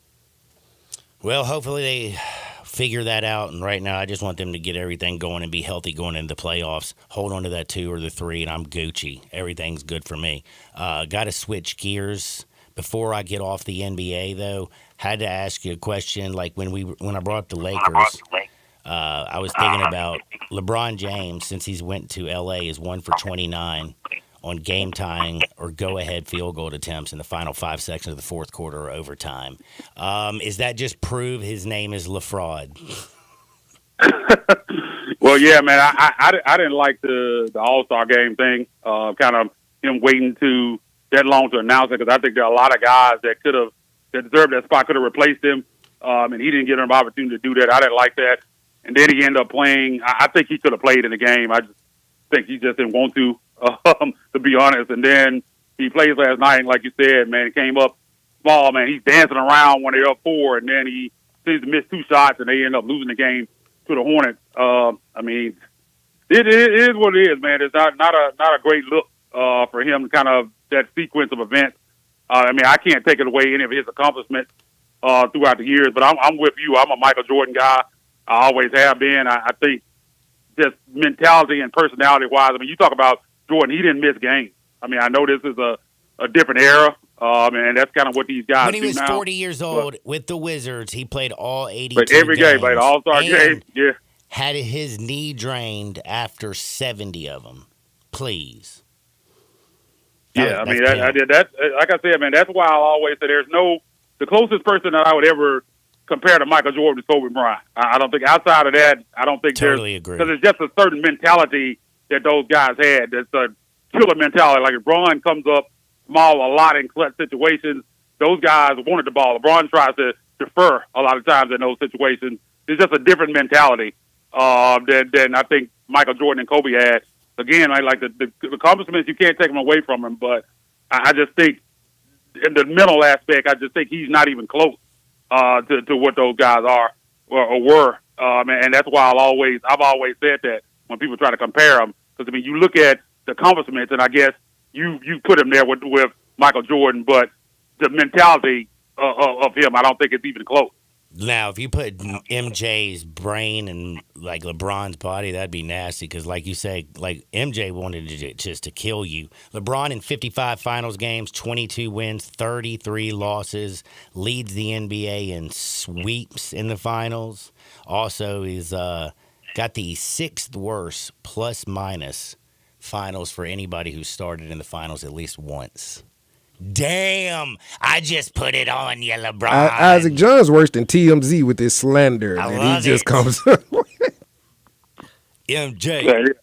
Well, hopefully they figure that out. And right now, I just want them to get everything going and be healthy going into the playoffs. Hold on to that 2 or the 3, and I'm Gucci. Everything's good for me. Got to switch gears before I get off the NBA, though. Had to ask you a question. Like when I brought up the Lakers, I was thinking about LeBron James, since he's went to LA, is 1 for 29 on game tying or go-ahead field goal attempts in the final 5 seconds of the fourth quarter or overtime. Is that just prove his name is LaFraud? Well, yeah, man, I didn't like the All-Star game thing, kind of him waiting that long to announce it, because I think there are a lot of guys that deserved that spot, could have replaced him, and he didn't get an opportunity to do that. I didn't like that. And then he ended up playing. I think he could have played in the game. I just think he just didn't want to be honest. And then he plays last night, and like you said, man, he came up small, man. He's dancing around when they're up 4, and then he seems to miss 2 shots, and they end up losing the game to the Hornets. I mean, it is what it is, man. It's not a great look for him, kind of that sequence of events. I mean, I can't take it away any of his accomplishments throughout the years, but I'm with you. I'm a Michael Jordan guy. I always have been. I think just mentality and personality-wise, I mean, you talk about Jordan, he didn't miss games. I mean, I know this is a different era, and that's kind of what these guys do now. When he was 40 years old with the Wizards, he played all 82 But every game, played All-Star game, yeah. Had his knee drained after 70 of them. Please. Yeah, I mean, that's like I said, man, that's why I always say the closest person that I would ever compare to Michael Jordan is Kobe Bryant. I don't think outside of that, I don't think totally agree. Because it's just a certain mentality that those guys had. It's a killer mentality. Like LeBron comes up small a lot in clutch situations. Those guys wanted the ball. LeBron tries to defer a lot of times in those situations. It's just a different mentality than I think Michael Jordan and Kobe had. Again, like the accomplishments, you can't take them away from him, but I just think in the mental aspect, I just think he's not even close to what those guys are or were. And that's why I've always said that when people try to compare them. Because, I mean, you look at the accomplishments, and I guess you put him there with Michael Jordan, but the mentality of him, I don't think it's even close. Now, if you put MJ's brain and, like, LeBron's body, that'd be nasty because, like you say, like, MJ wanted just to kill you. LeBron in 55 finals games, 22 wins, 33 losses, leads the NBA in sweeps in the finals. Also, he's got the 6th worst plus-minus finals for anybody who started in the finals at least once. Damn, I just put it on you, LeBron. Isaac John's worse than TMZ with his slander. I Man. love He just it. comes. MJ.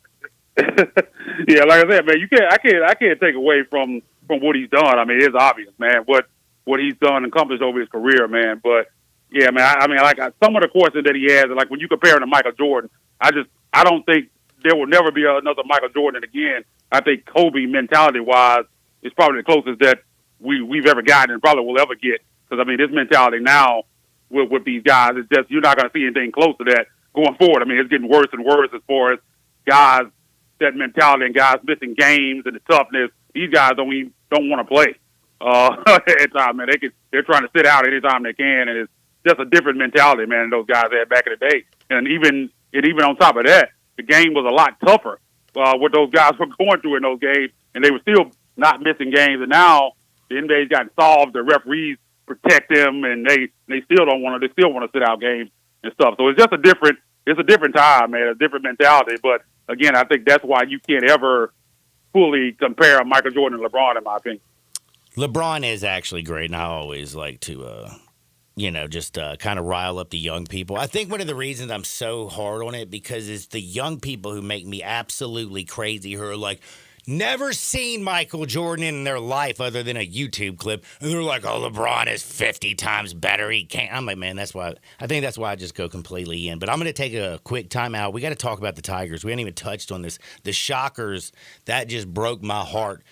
Yeah, like I said, man, I can't take away from what he's done. I mean, it's obvious, man, what he's done and accomplished over his career, man. But yeah, man, I mean, like some of the courses that he has, like when you compare him to Michael Jordan, I don't think there will never be another Michael Jordan again. I think Kobe, mentality wise, is probably the closest that we've ever gotten and probably will ever get. Because I mean, this mentality now with these guys is just, you're not going to see anything close to that going forward. I mean, it's getting worse and worse as far as guys, that mentality, and guys missing games and the toughness. These guys don't want to play at times, man. They're trying to sit out anytime they can, and it's just a different mentality, man, than those guys had back in the day. And even on top of that, the game was a lot tougher what those guys were going through in those games, and they were still not missing games. And now the NBA's gotten solved, the referees protect them, and they still want to sit out games and stuff. So it's just a different time, man, a different mentality. But again, I think that's why you can't ever fully compare Michael Jordan and LeBron, in my opinion. LeBron is actually great, and I always like to, just kind of rile up the young people. I think one of the reasons I'm so hard on it because it's the young people who make me absolutely crazy, who are like, never seen Michael Jordan in their life other than a YouTube clip, and they're like, "Oh, LeBron is 50 times better. He can't." I'm like, man, that's why I just go completely in. But I'm going to take a quick timeout. We got to talk about the Tigers. We haven't even touched on this. The Shockers, that just broke my heart.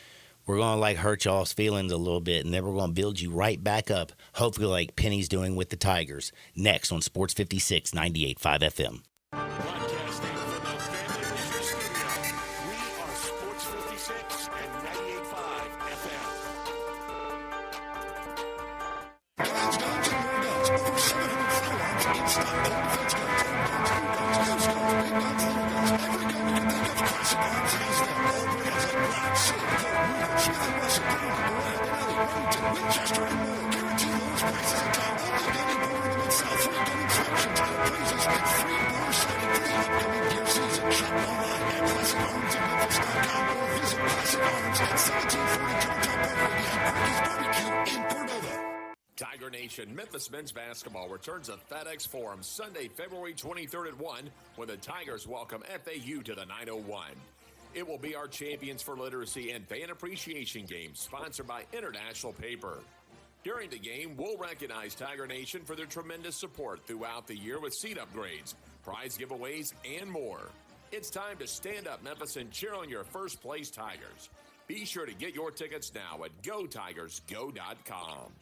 We're going to hurt y'all's feelings a little bit, and then we're going to build you right back up, hopefully like Penny's doing with the Tigers. Next on Sports 56, 98.5 FM. Broadcasting from the Family Leisure Studio, we are Sports 56 and 98.5 FM. Tiger Nation, Memphis men's basketball returns to FedEx Forum Sunday, February 23rd at 1 when the Tigers welcome FAU to the 901. It will be our Champions for Literacy and Fan Appreciation game, sponsored by International Paper. During the game, we'll recognize Tiger Nation for their tremendous support throughout the year with seat upgrades, prize giveaways, and more. It's time to stand up, Memphis, and cheer on your first place Tigers. Be sure to get your tickets now at GoTigersGo.com.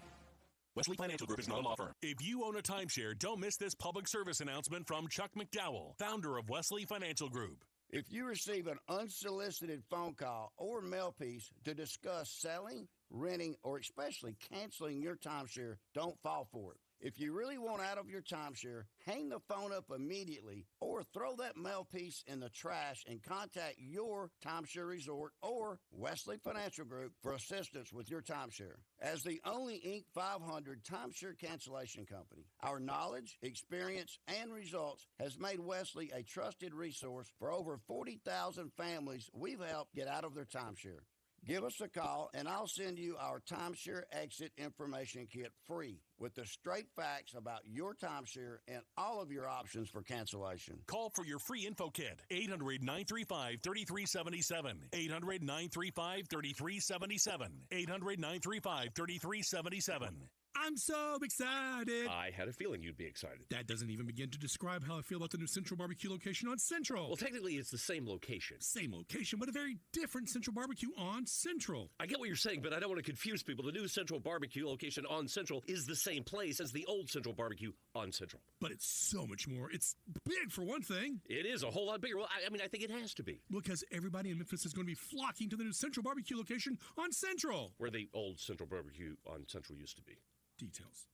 Wesley Financial Group is not a law firm. If you own a timeshare, don't miss this public service announcement from Chuck McDowell, founder of Wesley Financial Group. If you receive an unsolicited phone call or mail piece to discuss selling, renting, or especially canceling your timeshare, don't fall for it. If you really want out of your timeshare, hang the phone up immediately or throw that mail piece in the trash and contact your timeshare resort or Wesley Financial Group for assistance with your timeshare. As the only Inc. 500 timeshare cancellation company, our knowledge, experience, and results has made Wesley a trusted resource for over 40,000 families we've helped get out of their timeshare. Give us a call, and I'll send you our timeshare exit information kit free with the straight facts about your timeshare and all of your options for cancellation. Call for your free info kit, 800-935-3377, 800-935-3377, 800-935-3377. I'm so excited. I had a feeling you'd be excited. That doesn't even begin to describe how I feel about the new Central Barbecue location on Central. Well, technically, it's the same location. Same location, but a very different Central Barbecue on Central. I get what you're saying, but I don't want to confuse people. The new Central Barbecue location on Central is the same place as the old Central Barbecue on Central. But it's so much more. It's big, for one thing. It is a whole lot bigger. Well, I mean, I think it has to be. Because everybody in Memphis is going to be flocking to the new Central Barbecue location on Central. Where the old Central Barbecue on Central used to be. Details.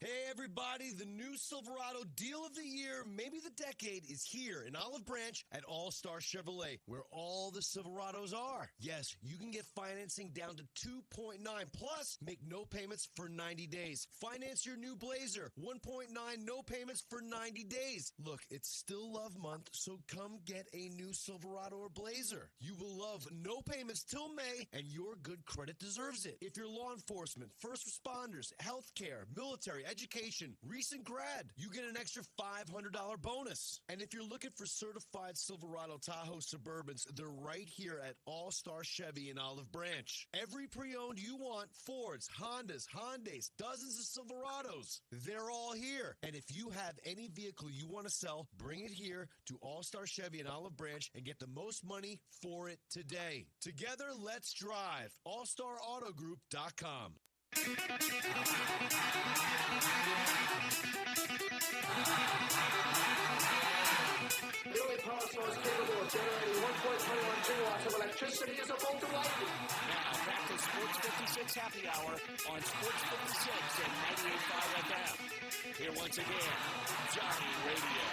Hey everybody, the new Silverado deal of the year, maybe the decade, is here in Olive Branch at All Star Chevrolet, where all the Silverados are. Yes, you can get financing down to 2.9, plus make no payments for 90 days. Finance your new Blazer, 1.9, no payments for 90 days. Look, it's still love month, so come get a new Silverado or Blazer. You will love no payments till May, and your good credit deserves it. If you're law enforcement, first responders, healthcare, military, education, recent grad, you get an extra $500 bonus. And if you're looking for certified Silverado Tahoe Suburbans, they're right here at All Star Chevy in Olive Branch. Every pre-owned you want, Fords, Hondas, Hyundais, dozens of Silverados, they're all here. And if you have any vehicle you want to sell, bring it here to All Star Chevy in Olive Branch and get the most money for it today. Together, let's drive. AllStarAutoGroup.com. The only power source capable of generating 1.21 gigawatts of electricity is a bolt of lightning. Now, back to Sports 56 Happy Hour on Sports 56 and 98.5 FM. Here once again, Johnny Radio.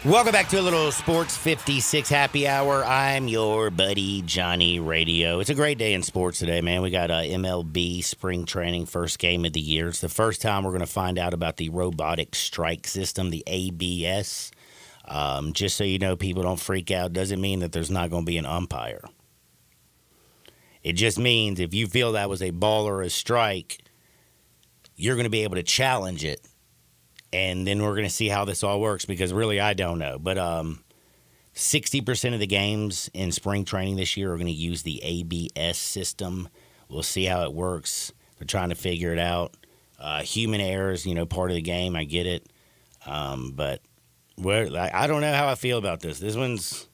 Welcome back to a little Sports 56 Happy Hour. I'm your buddy Johnny Radio. It's a great day in sports today, man. We got MLB spring training, first game of the year. It's the first time we're going to find out about the robotic strike system, the ABS. Just so you know, people don't freak out. Doesn't mean that there's not going to be an umpire. It just means if you feel that was a ball or a strike, you're going to be able to challenge it. And then we're going to see how this all works, because really I don't know. But 60% of the games in spring training this year are going to use the ABS system. We'll see how it works. They're trying to figure it out. Human error is, part of the game. I get it. But I don't know how I feel about this. This one's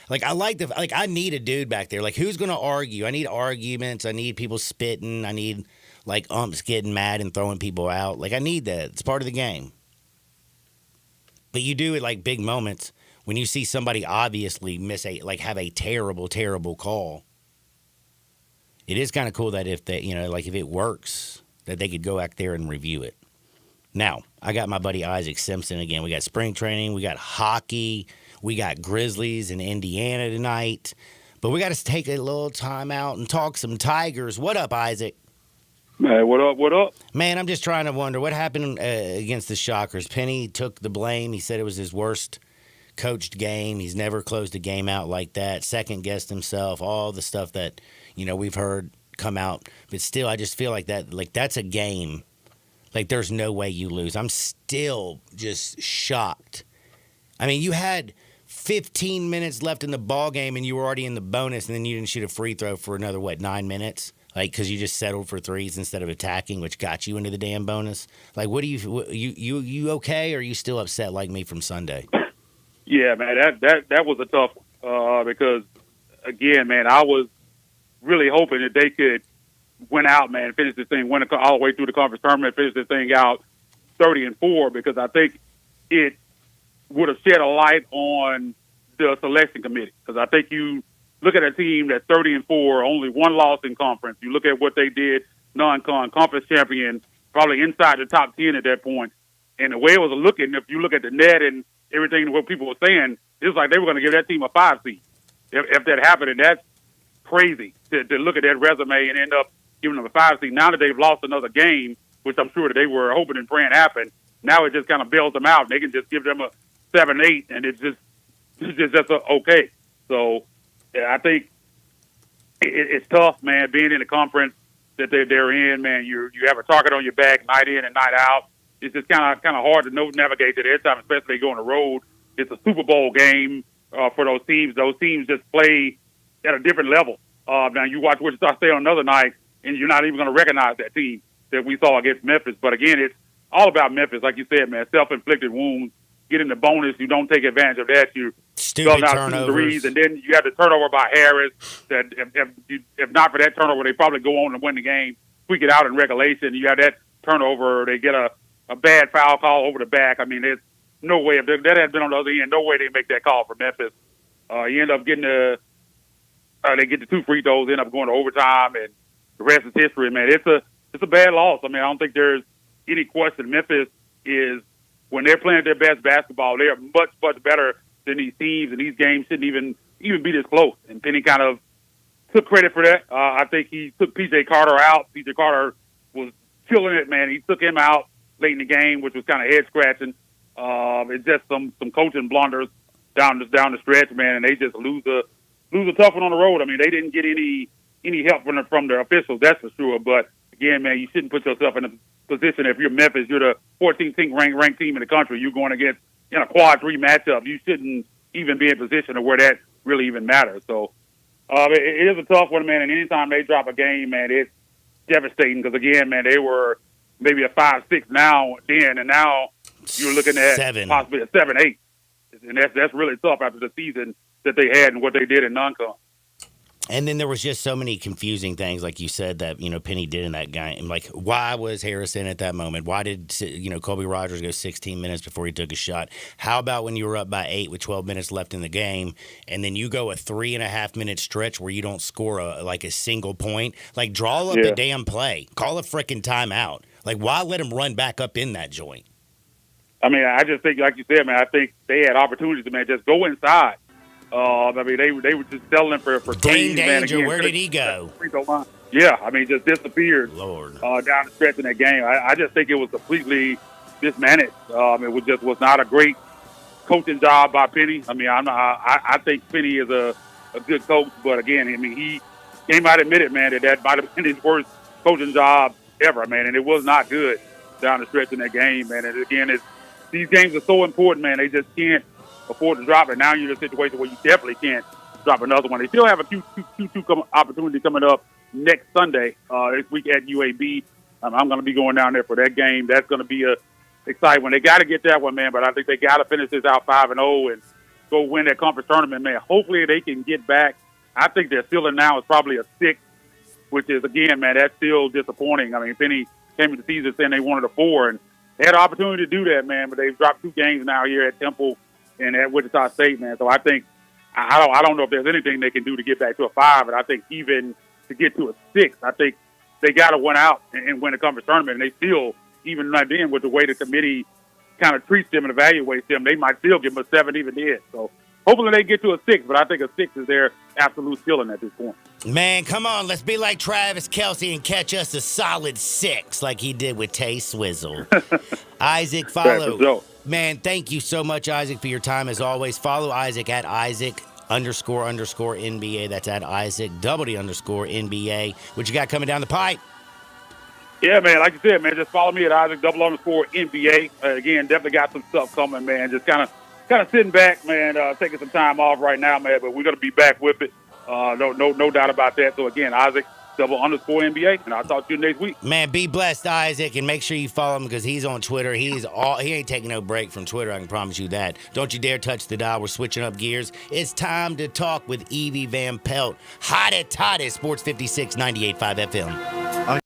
I need a dude back there. Like, who's going to argue? I need arguments. I need people spitting. I need umps getting mad and throwing people out. I need that. It's part of the game. But you do it big moments when you see somebody obviously have a terrible, terrible call. It is kind of cool that if if it works, that they could go back there and review it. Now, I got my buddy Isaac Simpson again. We got spring training, we got hockey, we got Grizzlies in Indiana tonight. But we got to take a little time out and talk some Tigers. What up, Isaac? Hey, what up, what up? Man, I'm just trying to wonder what happened against the Shockers. Penny took the blame. He said it was his worst coached game. He's never closed a game out like that. Second-guessed himself, all the stuff that, we've heard come out. But still, I just feel like that's a game. There's no way you lose. I'm still just shocked. I mean, you had 15 minutes left in the ball game, and you were already in the bonus, and then you didn't shoot a free throw for another, 9 minutes? Because you just settled for threes instead of attacking, which got you into the damn bonus. What do you okay, or are you still upset like me from Sunday? Yeah, man, that was a tough one, because, again, man, I was really hoping that they could win out, man, finish this thing, win all the way through the conference tournament, finish this thing out 30-4, because I think it would have shed a light on the selection committee. Because I think you look at a team that's 30-4, only one loss in conference. You look at what they did, non-con, conference champion, probably inside the top 10 at that point. And the way it was looking, if you look at the net and everything, what people were saying, it was like they were going to give that team a 5 seed. If that happened, and that's crazy to look at that resume and end up giving them a 5 seed. Now that they've lost another game, which I'm sure that they were hoping and praying happened, now it just kind of bails them out. They can just give them a 7-8, and it's just okay. So, yeah, I think it's tough, man, being in the conference that they're in, man. You have a target on your back night in and night out. It's just kind of hard to navigate that every time, especially they go on the road. It's a Super Bowl game for those teams. Those teams just play at a different level. Now, you watch Wichita State on another night, and you're not even going to recognize that team that we saw against Memphis. But, again, it's all about Memphis, like you said, man, self-inflicted wounds. Get in the bonus, you don't take advantage of that. You stupid turnovers, threes, and then you have the turnover by Harris. That if not for that turnover, they probably go on and win the game. Squeak it out in regulation. You have that turnover, they get a bad foul call over the back. I mean, no way. If that had been on the other end, no way they make that call for Memphis. You end up getting they get the 2 free throws, end up going to overtime, and the rest is history, man. It's a bad loss. I mean, I don't think there's any question. Memphis is, when they're playing their best basketball, they are much, much better than these teams, and these games shouldn't even be this close. And Penny kind of took credit for that. I think he took P.J. Carter out. P.J. Carter was killing it, man. He took him out late in the game, which was kind of head-scratching. It's just some coaching blunders down the stretch, man, and they just lose a tough one on the road. I mean, they didn't get any help from their officials, that's for sure. But again, man, you shouldn't put yourself in a position, if you're Memphis, you're the 14th ranked team in the country, you're going against in a quad 3 matchup. You shouldn't even be in position to where that really even matters. So it is a tough one, man. And anytime they drop a game, man, it's devastating because, again, man, they were maybe a 5-6 then, and now you're looking at possibly a 7-8. And that's really tough after the season that they had and what they did in non-con. And then there was just so many confusing things, like you said, that, Penny did in that game. Like, why was Harrison at that moment? Why did, Colby Rogers go 16 minutes before he took a shot? How about when you were up by 8 with 12 minutes left in the game, and then you go a 3.5-minute stretch where you don't score a single point? Like, draw up a damn play. Call a freaking timeout. Like, why let him run back up in that joint? I mean, I just think, like you said, man, I think they had opportunities to, man, just go inside. I mean, they were just selling for Dane threes, man. Danger, where did he go? Yeah, I mean, just disappeared. Lord. Down the stretch in that game. I just think it was completely mismanaged. It was not a great coaching job by Penny. I mean, I think Penny is a good coach, but again, I mean, he came out and admitted, man, that might have been his worst coaching job ever, man, and it was not good down the stretch in that game, man. And again, these games are so important, man. They just can't afford to drop it. Now you're in a situation where you definitely can't drop another one. They still have a Q2 opportunity coming up next Sunday, this week at UAB. I'm going to be going down there for that game. That's going to be a exciting one. They got to get that one, man, but I think they got to finish this out 5-0 and go win that conference tournament, man. Hopefully they can get back. I think their ceiling now is probably a 6, which is, again, man, that's still disappointing. I mean, Penny came into the season saying they wanted a 4, and they had an opportunity to do that, man, but they've dropped 2 games now here at Temple and at Wichita State, man. So I think I don't know if there's anything they can do to get back to a 5, and I think even to get to a 6, I think they got to win out and win a conference tournament. And they still, even right then, with the way the committee kind of treats them and evaluates them, they might still give them a 7 even then. So hopefully they get to a 6, but I think a 6 is their absolute ceiling at this point. Man, come on, let's be like Travis Kelce and catch us a solid 6 like he did with Tay Swizzle. Isaac, follow. Man, thank you so much, Isaac, for your time as always. Follow Isaac at Isaac__NBA. That's at Isaac_NBA. What you got coming down the pipe? Yeah, man, like you said, man, just follow me at Isaac_NBA. Again, definitely got some stuff coming, man. Just kind of sitting back, man, taking some time off right now, man, but we're going to be back with it. No doubt about that. So, again, Isaac_NBA, and I'll talk to you next week. Man, be blessed, Isaac, and make sure you follow him because he's on Twitter. He ain't taking no break from Twitter, I can promise you that. Don't you dare touch the dial. We're switching up gears. It's time to talk with Evie Van Pelt. Hot at Sports 56, 98.5 FM.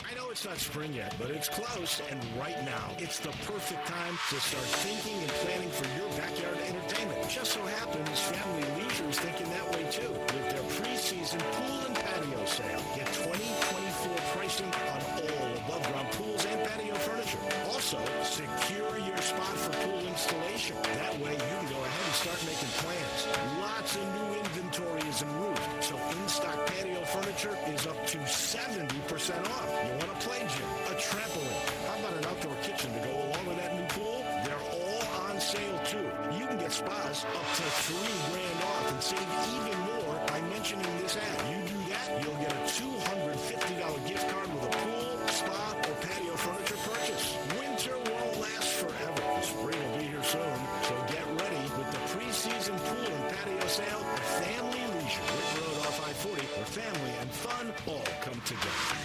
I know it's not spring yet, but it's close, and right now, it's the perfect time to start thinking and planning for your backyard entertainment. It just so happens Family Leisure is thinking that way, too, with their preseason pool and patio sale. Get 2024 pricing on all above-ground pools and patio furniture. Also, secure your spot for pool installation. That way, you can go ahead and start making plans. Lots of new inventory is en route, so in-stock patio furniture is up to 70% off. You want a play gym, a trampoline, how about an outdoor kitchen to go along with that new pool? They're all on sale too. You can get spas up to $3,000 off and save even more by mentioning this ad. You do that, you'll get a $250 gift card with a pool, spa, or patio furniture purchase. Winter won't last forever. The spring will be here soon, so get ready with the preseason pool and patio sale at Family Leisure, Rick Road off I-40, where family and fun all come together.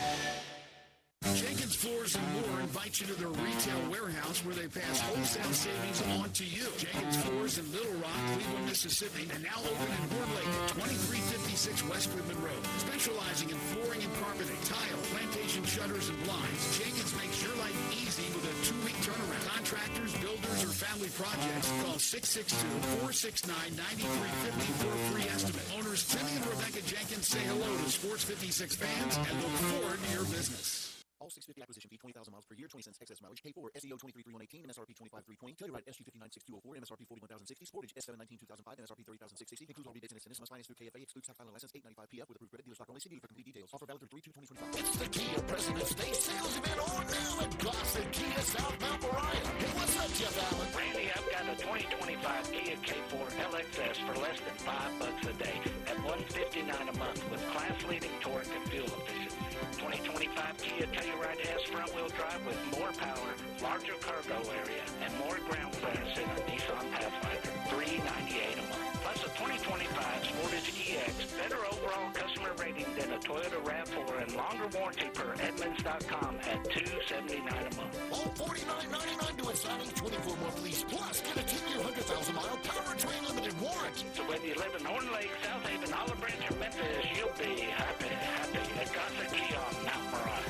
Jenkins Floors and More invite you to their retail warehouse where they pass wholesale savings on to you. Jenkins Floors in Little Rock, Cleveland, Mississippi, and now open in Horn Lake at 2356 West Goodman Road. Specializing in flooring and carpeting, tile, plantation shutters, and blinds, Jenkins makes your life easy with a 2-week turnaround. Contract contractors, builders, or family projects, call 662-469-9350 for a free estimate. Owners Timmy and Rebecca Jenkins say hello to Sports 56 fans and look forward to your business. All 650 acquisition fee, 20,000 miles per year, 20 cents excess mileage. K4, SEO 233118, MSRP 25320. Telluride SG596,204, MSRP 41060. Sportage S719 2005, MSRP 30660. Includes all rebates and incentives. Must finance through KFA. Excludes tax final license 895 PF with approved credit. Dealer stock only. See dealer for complete details. Offer valid through 3/2/2025. It's the Kia President's Day sales event on now at Gossett Kia South Mount Moriah. Hey, what's up, Jeff Allen? Randy, I've got a 2025 Kia K4 LXS for less than $5 a day at $159 a month with class-leading torque and fuel efficiency. 2025 Kia Telluride S front-wheel drive with more power, larger cargo area, and more ground clearance than a Nissan Pathfinder. $398 a month. Plus a 2025 Sportage EX, better overall customer rating than a Toyota RAV4 and longer warranty per Edmunds.com at $279 a month. All $49.99 to a signing, 24-month lease. Plus, get a 10-year, 100,000-mile powertrain limited warranty. So whether you live in Horn Lake, South Haven, Olive Branch, or Memphis, you'll be happy at Gossett Kia on Mount Moriah.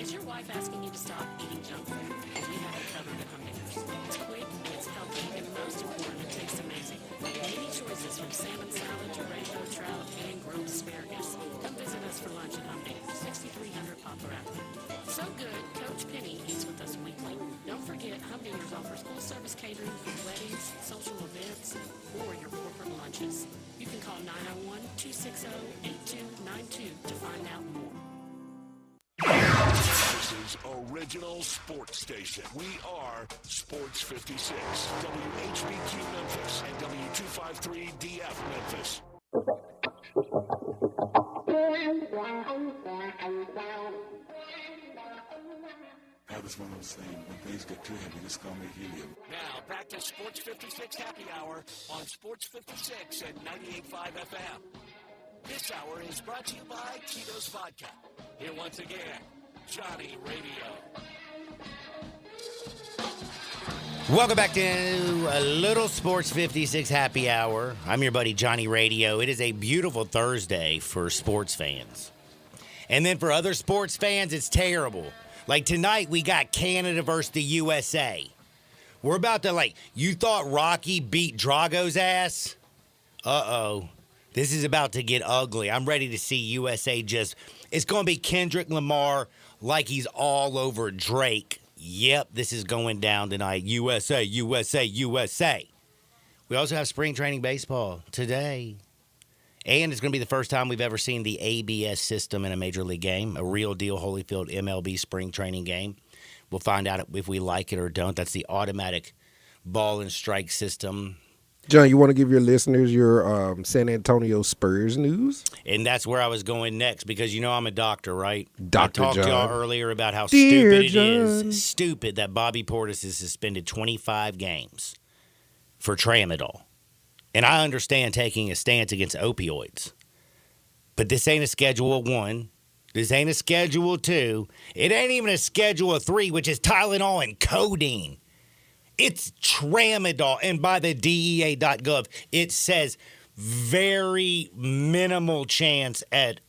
Is your wife asking you to stop eating junk food? We have it covered at Humdinger. It's quick, it's healthy, and most important, it tastes amazing. Many choices from salmon salad to rainbow trout and grilled asparagus. Come visit us for lunch at Humdinger, 6300 Poplar Avenue. So good, Coach Penny eats with us weekly. Don't forget, Humdinger's offers full-service catering for weddings, social events, or your corporate lunches. You can call 901-260-8292 to find out more. This is Original Sports Station. We are Sports 56, WHBQ Memphis, and W253DF Memphis. That was one of those things. When things get too heavy, just call me helium. Now, back to Sports 56 Happy Hour on Sports 56 at 98.5 FM. This hour is brought to you by Tito's Vodka. Here once again, Johnny Radio. Welcome back to a little Sports 56 Happy Hour. I'm your buddy Johnny Radio. It is a beautiful Thursday for sports fans. And then for other sports fans, it's terrible. Like tonight, we got Canada versus the USA. We're about to, you thought Rocky beat Drago's ass? Uh-oh. This is about to get ugly. I'm ready to see USA it's going to be Kendrick Lamar like he's all over Drake. Yep, this is going down tonight. USA, USA, USA. We also have spring training baseball today. And it's going to be the first time we've ever seen the ABS system in a major league game, a real deal Holyfield MLB spring training game. We'll find out if we like it or don't. That's the automatic ball and strike system. John, you want to give your listeners your San Antonio Spurs news? And that's where I was going next because I'm a doctor, right? Dr. I talked John. to y'all earlier about how Dear stupid John. it is. Stupid that Bobby Portis is suspended 25 games for Tramadol. And I understand taking a stance against opioids. But this ain't a Schedule 1. This ain't a Schedule 2. It ain't even a Schedule 3, which is Tylenol and codeine. It's Tramadol. And by the DEA.gov, it says very minimal chance at,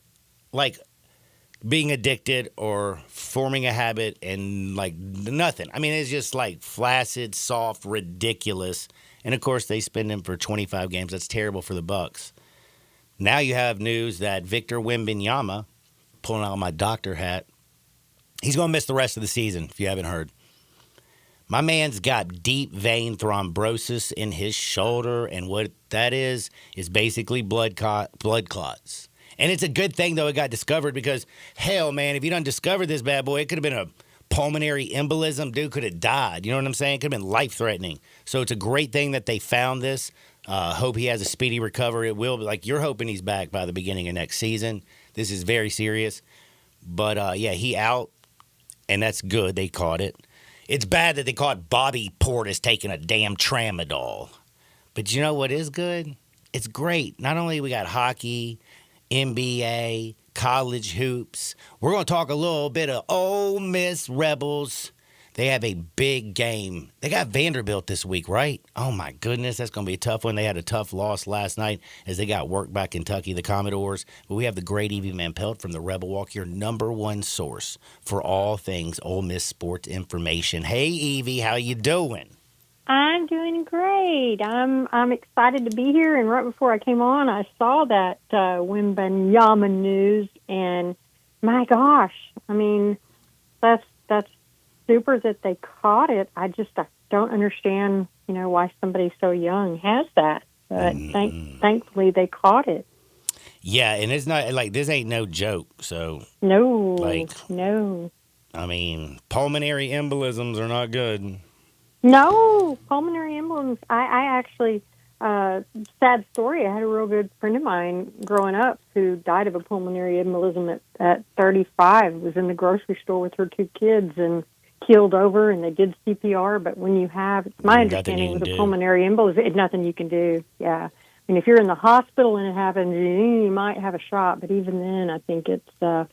being addicted or forming a habit and, nothing. I mean, it's just, flaccid, soft, ridiculous. And, of course, they spend him for 25 games. That's terrible for the Bucks. Now you have news that Victor Wembanyama, pulling out my doctor hat, he's going to miss the rest of the season, if you haven't heard. My man's got deep vein thrombosis in his shoulder, and what that is basically blood clots. And it's a good thing, though, it got discovered because, hell, man, if you don't discover this bad boy, it could have been a pulmonary embolism. Dude could have died. You know what I'm saying? It could have been life-threatening. So it's a great thing that they found this. Hope he has a speedy recovery. It will be you're hoping he's back by the beginning of next season. This is very serious. But, he out, and that's good. They caught it. It's bad that they caught Bobby Portis taking a damn Tramadol. But you know what is good? It's great. Not only we got hockey, NBA, college hoops. We're going to talk a little bit of Ole Miss Rebels. They have a big game. They got Vanderbilt this week, right? Oh, my goodness. That's going to be a tough one. They had a tough loss last night as they got worked by Kentucky, the Commodores. But we have the great Evie Van Pelt from the Rebel Walk, your number one source for all things Ole Miss sports information. Hey, Evie, how you doing? I'm doing great. I'm excited to be here. And right before I came on, I saw that Wembanyama news, and my gosh, I mean, that's super that they caught it. I don't understand, why somebody so young has that. But thankfully they caught it. Yeah, and it's not like this ain't no joke. So no. I mean, pulmonary embolisms are not good. No, pulmonary emblems. I actually, sad story. I had a real good friend of mine growing up who died of a pulmonary embolism at 35. Was in the grocery store with her 2 kids and keeled over, and they did CPR. But when you have, it's my understanding, with a pulmonary embolism, it's nothing you can do. Yeah. I mean, if you're in the hospital and it happens, you might have a shot. But even then, I think it's the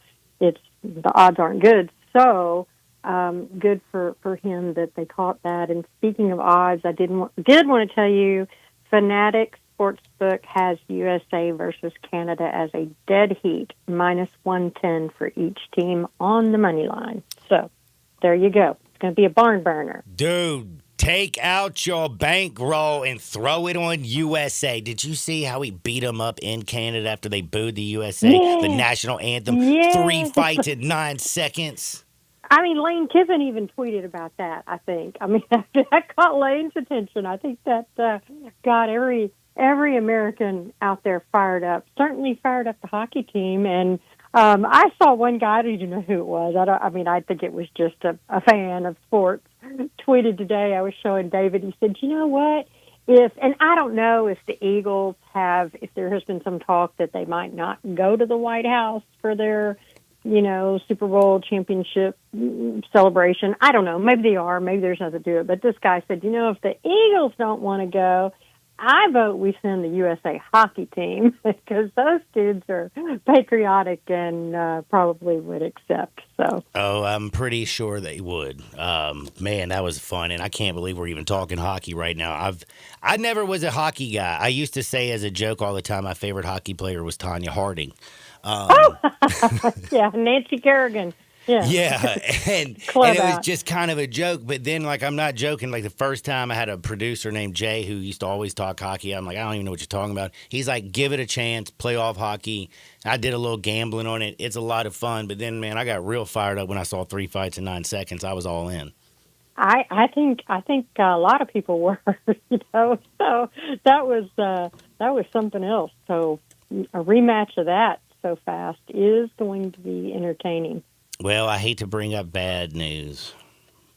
odds aren't good. So, good for him that they caught that. And speaking of odds, I did want to tell you, Fanatic Sportsbook has USA versus Canada as a dead heat, -110 for each team on the money line. So there you go. It's going to be a barn burner. Dude, take out your bankroll and throw it on USA. Did you see how he beat them up in Canada after they booed the USA, the national anthem? 3 fights in 9 seconds. I mean, Lane Kiffin even tweeted about that, I think. I mean, that caught Lane's attention. I think that got every American out there fired up, certainly fired up the hockey team. And I saw one guy, I don't even know who it was. I think it was just a fan of sports, tweeted today. I was showing David. He said, you know what? And I don't know if the Eagles if there has been some talk that they might not go to the White House for their Super Bowl championship celebration. I don't know. Maybe they are. Maybe there's nothing to do it. But this guy said, if the Eagles don't want to go, I vote we send the USA hockey team because those dudes are patriotic and probably would accept. So. Oh, I'm pretty sure they would. Man, that was fun, and I can't believe we're even talking hockey right now. I never was a hockey guy. I used to say as a joke all the time my favorite hockey player was Tanya Harding. Yeah, Nancy Kerrigan. Yeah, and it was just kind of a joke. But then, I'm not joking. Like, the first time I had a producer named Jay who used to always talk hockey. I'm like, I don't even know what you're talking about. He's like, give it a chance, playoff hockey. I did a little gambling on it. It's a lot of fun. But then, man, I got real fired up when I saw 3 fights in 9 seconds. I was all in. I think a lot of people were, So that was something else. So a rematch of that so fast is going to be entertaining. Well, I hate to bring up bad news,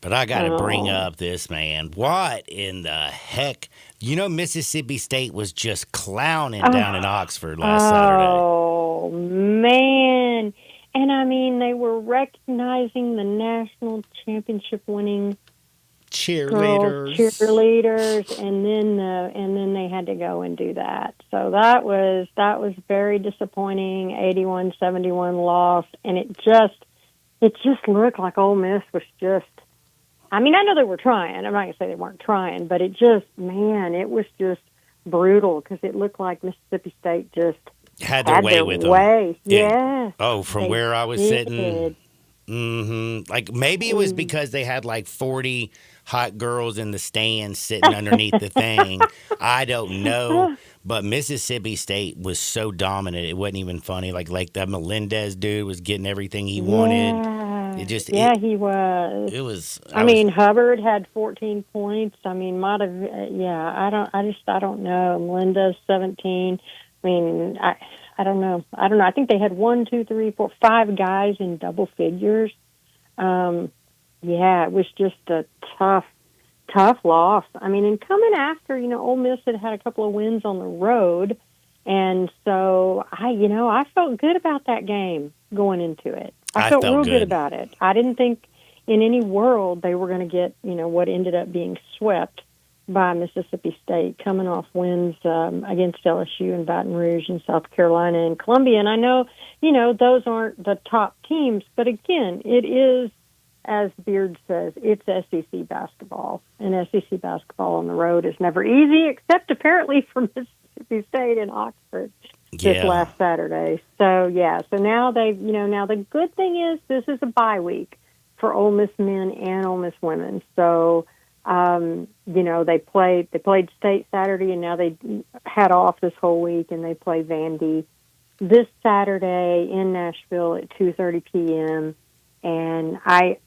but I got to bring up this, man. What in the heck? Mississippi State was just clowning down in Oxford last Saturday. Oh, man. And, I mean, they were recognizing the national championship winning cheerleaders, and then they had to go and do that. So that was very disappointing. 81-71 loss, and it just looked like Ole Miss was just. I mean, I know they were trying. I'm not gonna say they weren't trying, but it was just brutal because it looked like Mississippi State just had their way with them. Yeah. Oh, from where I was sitting. Mm-hmm. Like, maybe it was because they had 40 hot girls in the stands sitting underneath the thing. I don't know. But Mississippi State was so dominant, it wasn't even funny. Like that Melendez dude was getting everything he wanted. He was. It was. I mean, Hubbard had 14 points. I mean, might have. I don't know. Melendez 17. I mean, I don't know. I think they had 1, 2, 3, 4, 5 guys in double figures. It was just a tough loss. I mean, and coming after, Ole Miss had a couple of wins on the road, and so I felt good about that game going into it. I felt real good about it. I didn't think in any world they were going to get, what ended up being swept by Mississippi State, coming off wins against LSU and Baton Rouge and South Carolina and Columbia. And I know, those aren't the top teams, but again, it is as Beard says, it's SEC basketball, and SEC basketball on the road is never easy, except apparently for Mississippi State and Oxford this last Saturday. So now now the good thing is this is a bye week for Ole Miss men and Ole Miss women. So they played State Saturday, and now they had off this whole week, and they play Vandy this Saturday in Nashville at 2:30 p.m. And I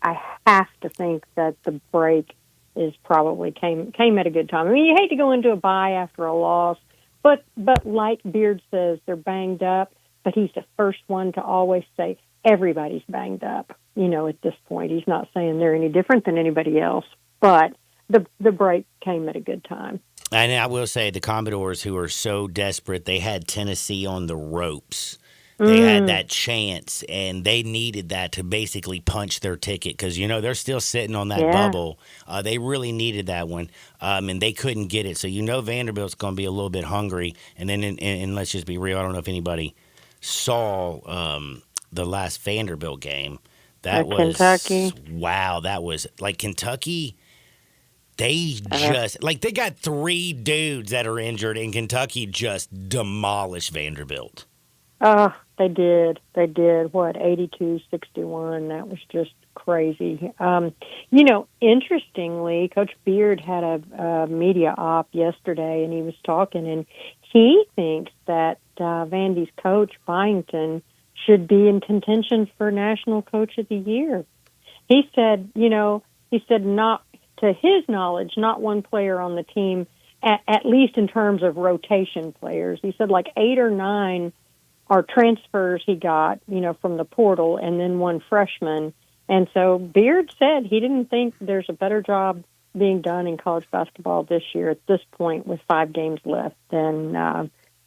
have to think that the break is probably came at a good time. I mean, you hate to go into a bye after a loss, but like Beard says, they're banged up. But he's the first one to always say everybody's banged up. At this point, he's not saying they're any different than anybody else. But the break came at a good time. And I will say the Commodores, who are so desperate, they had Tennessee on the ropes. They had that chance, and they needed that to basically punch their ticket because, they're still sitting on that bubble. They really needed that one, and they couldn't get it. So, Vanderbilt's going to be a little bit hungry. And then, and let's just be real, I don't know if anybody saw the last Vanderbilt game. That was Kentucky. Wow, that was like Kentucky. They they got 3 dudes that are injured, and Kentucky just demolished Vanderbilt. They did. What, 82-61? That was just crazy. Interestingly, Coach Beard had a media op yesterday, and he was talking, and he thinks that Vandy's coach, Byington, should be in contention for National Coach of the Year. He said, not to his knowledge, not one player on the team, at least in terms of rotation players. He said like 8 or 9 are transfers he got, from the portal, and then 1 freshman. And so Beard said he didn't think there's a better job being done in college basketball this year at this point with 5 games left than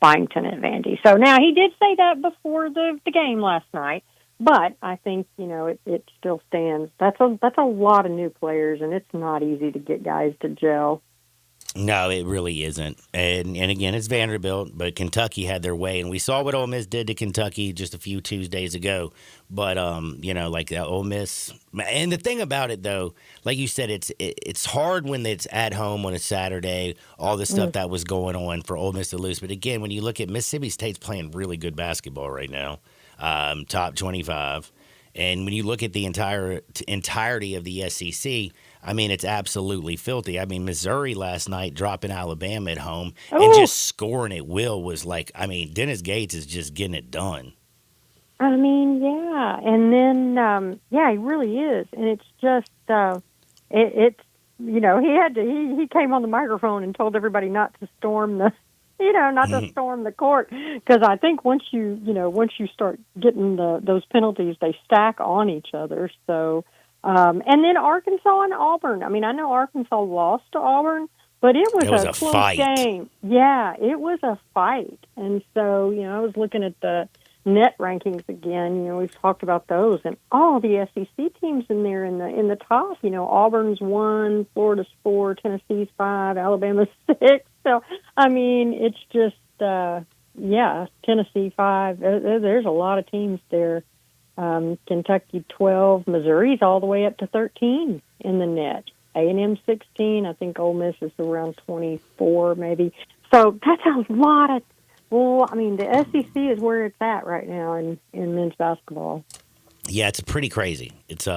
Byington at Vandy. So now he did say that before the game last night, but I think, it still stands. That's a lot of new players, and it's not easy to get guys to gel. No, it really isn't. And again, it's Vanderbilt, but Kentucky had their way. And we saw what Ole Miss did to Kentucky just a few Tuesdays ago. But, Ole Miss. And the thing about it, though, like you said, it's hard when it's at home on a Saturday, all the stuff that was going on for Ole Miss to lose. But, again, when you look at Mississippi State's playing really good basketball right now, top 25. And when you look at the entirety of the SEC, I mean, it's absolutely filthy. I mean, Missouri last night dropping Alabama at home and just scoring at will was like, I mean, Dennis Gates is just getting it done. I mean, yeah. And then, he really is. And it's just, he came on the microphone and told everybody not to storm the, to storm the court. Because I think once you start getting those penalties, they stack on each other. So, and then Arkansas and Auburn. I mean, I know Arkansas lost to Auburn, but it was a close fight. game. Yeah, it was a fight. And so, I was looking at the net rankings again. We've talked about those, and all the SEC teams in there in the top. Auburn's 1, Florida's 4, Tennessee's 5, Alabama's 6. So, I mean, it's just Tennessee 5. There's a lot of teams there. Kentucky 12, Missouri's all the way up to 13 in the net. A&M 16, I think Ole Miss is around 24 maybe. So that's a lot of, the SEC is where it's at right now in men's basketball. Yeah, it's pretty crazy. It's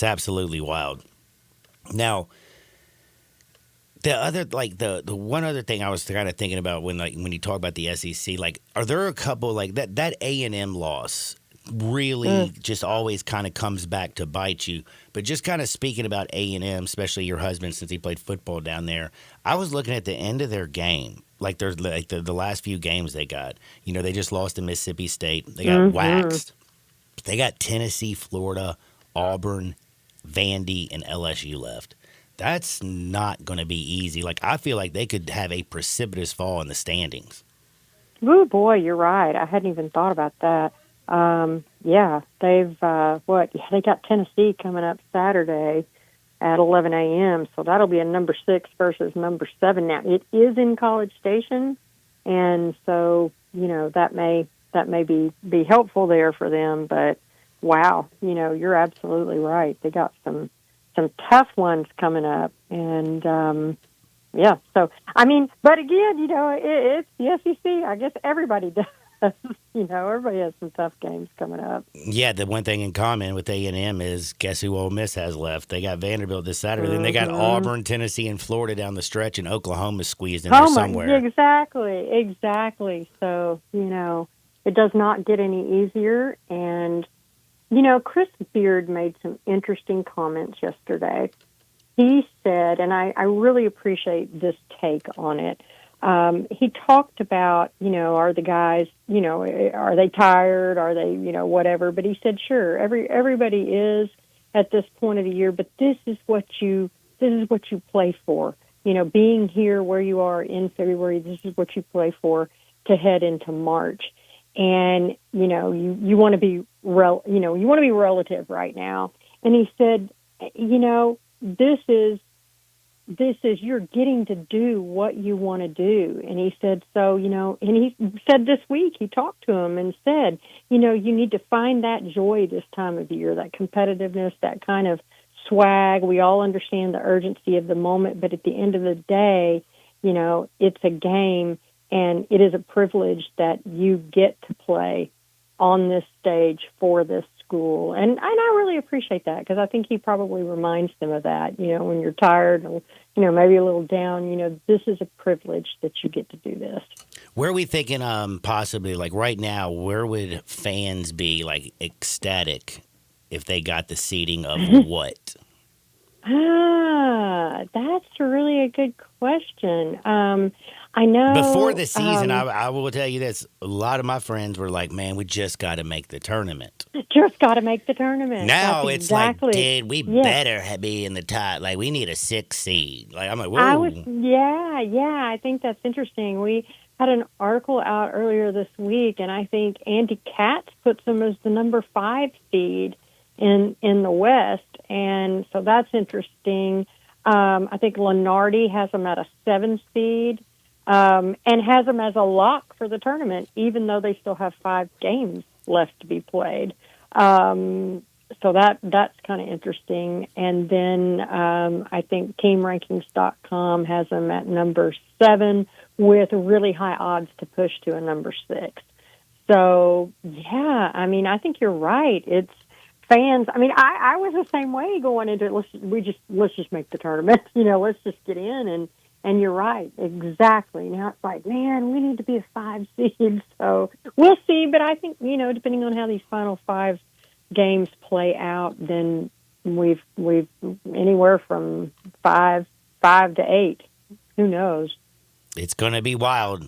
absolutely wild. Now, the other, the one other thing I was kind of thinking about when you talk about the SEC, are there a couple, that A&M loss really just always kind of comes back to bite you. But just kind of speaking about A&M, especially your husband, since he played football down there, I was looking at the end of their game, the last few games they got. They just lost to Mississippi State. They got waxed. They got Tennessee, Florida, Auburn, Vandy, and LSU left. That's not going to be easy. I feel like they could have a precipitous fall in the standings. Oh, boy, you're right. I hadn't even thought about that. They've they got Tennessee coming up Saturday at 11 a.m. So that'll be a number 6 versus number 7. Now it is in College Station, and so that may be helpful there for them. But wow, you're absolutely right. They got some tough ones coming up, and yeah. So but again, it's the SEC. I guess everybody does. Everybody has some tough games coming up. Yeah, the one thing in common with A&M is guess who Ole Miss has left? They got Vanderbilt this Saturday. Then they got Auburn, Tennessee, and Florida down the stretch, and Oklahoma's squeezed in there somewhere. Exactly. So, it does not get any easier. And, Chris Beard made some interesting comments yesterday. He said, and I really appreciate this take on it, he talked about, are the guys, are they tired? Are they, whatever? But he said, sure, everybody is at this point of the year, but this is what you play for. Being here where you are in February, this is what you play for to head into March. And, you want to be relative right now. And he said, this is you're getting to do what you want to do. And he said, and he said this week, he talked to him and said, you need to find that joy this time of year, that competitiveness, that kind of swag. We all understand the urgency of the moment, but at the end of the day, it's a game, and it is a privilege that you get to play on this stage for this school. And I really appreciate that, because I think he probably reminds them of that, when you're tired and, maybe a little down, this is a privilege that you get to do this. Where are we thinking possibly, like right now, where would fans be, like, ecstatic if they got the seating of what? That's really a good question. I know. Before the season, I will tell you this. A lot of my friends were like, man, we just got to make the tournament. Just got to make the tournament. Now That's it's exactly. like, dude, we better be in the top. Like, we need a 6 seed. Like, I'm like, whoa. I think that's interesting. We had an article out earlier this week, and I think Andy Katz puts them as the number 5 seed in the West, and so that's interesting. I think Lenardi has them at a 7 seed, and has them as a lock for the tournament, even though they still have 5 games left to be played. So that's kind of interesting. And then I think TeamRankings.com has them at number 7 with really high odds to push to a number 6. So, yeah, I think you're right. It's fans. I was the same way going into it. Let's just make the tournament. Let's just get in. And you're right, exactly. Now it's like, man, we need to be a 5 seed. So we'll see. But I think depending on how these final 5 games play out, then we've anywhere from 5 to 8. Who knows? It's going to be wild.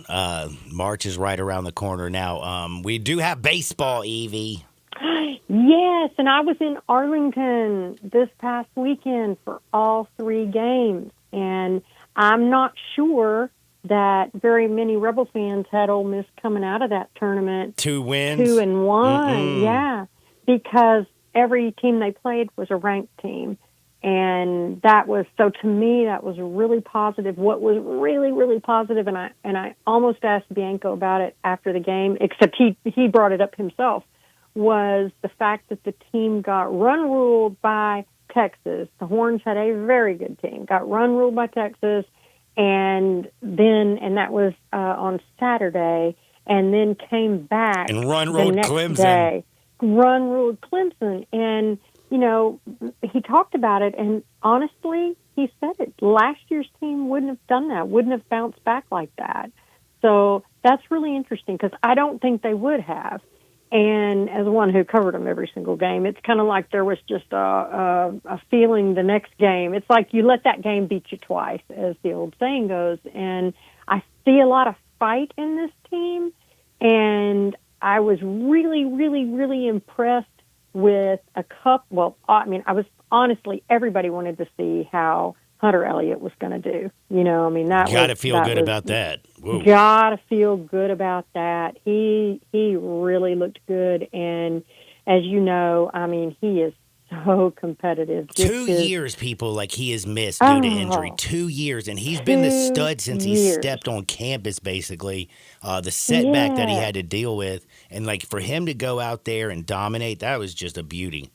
March is right around the corner now. We do have baseball, Evie. Yes, and I was in Arlington this past weekend for all 3 games, and I'm not sure that very many Rebel fans had Ole Miss coming out of that tournament 2 wins, 2-1. Mm-mm. Yeah, because every team they played was a ranked team, and that was so. To me, that was really positive. What was really, really positive, and I almost asked Bianco about it after the game, except he brought it up himself, was the fact that the team got run-ruled by Texas. The Horns had a very good team, got run-ruled by Texas, and that was on Saturday, and then came back and run-ruled Clemson. Day, run-ruled Clemson. And, he talked about it, and honestly, he said it. Last year's team wouldn't have done that, wouldn't have bounced back like that. So that's really interesting, because I don't think they would have. And as one who covered them every single game, it's kind of like there was just a feeling the next game. It's like you let that game beat you twice, as the old saying goes. And I see a lot of fight in this team, and I was really, really, really impressed with a couple. Well, I was honestly, everybody wanted to see how Hunter Elliott was going to do. That got to feel good about that. Got to feel good about that. He really looked good, and as you know, he is so competitive. Just 2 his- years, people, like he has missed due to injury. Oh. 2 years, and he's been the 2 stud since he years. stepped on campus. Basically, the setback that he Yeah. had to deal with, and like for him to go out there and dominate, that was just a beauty.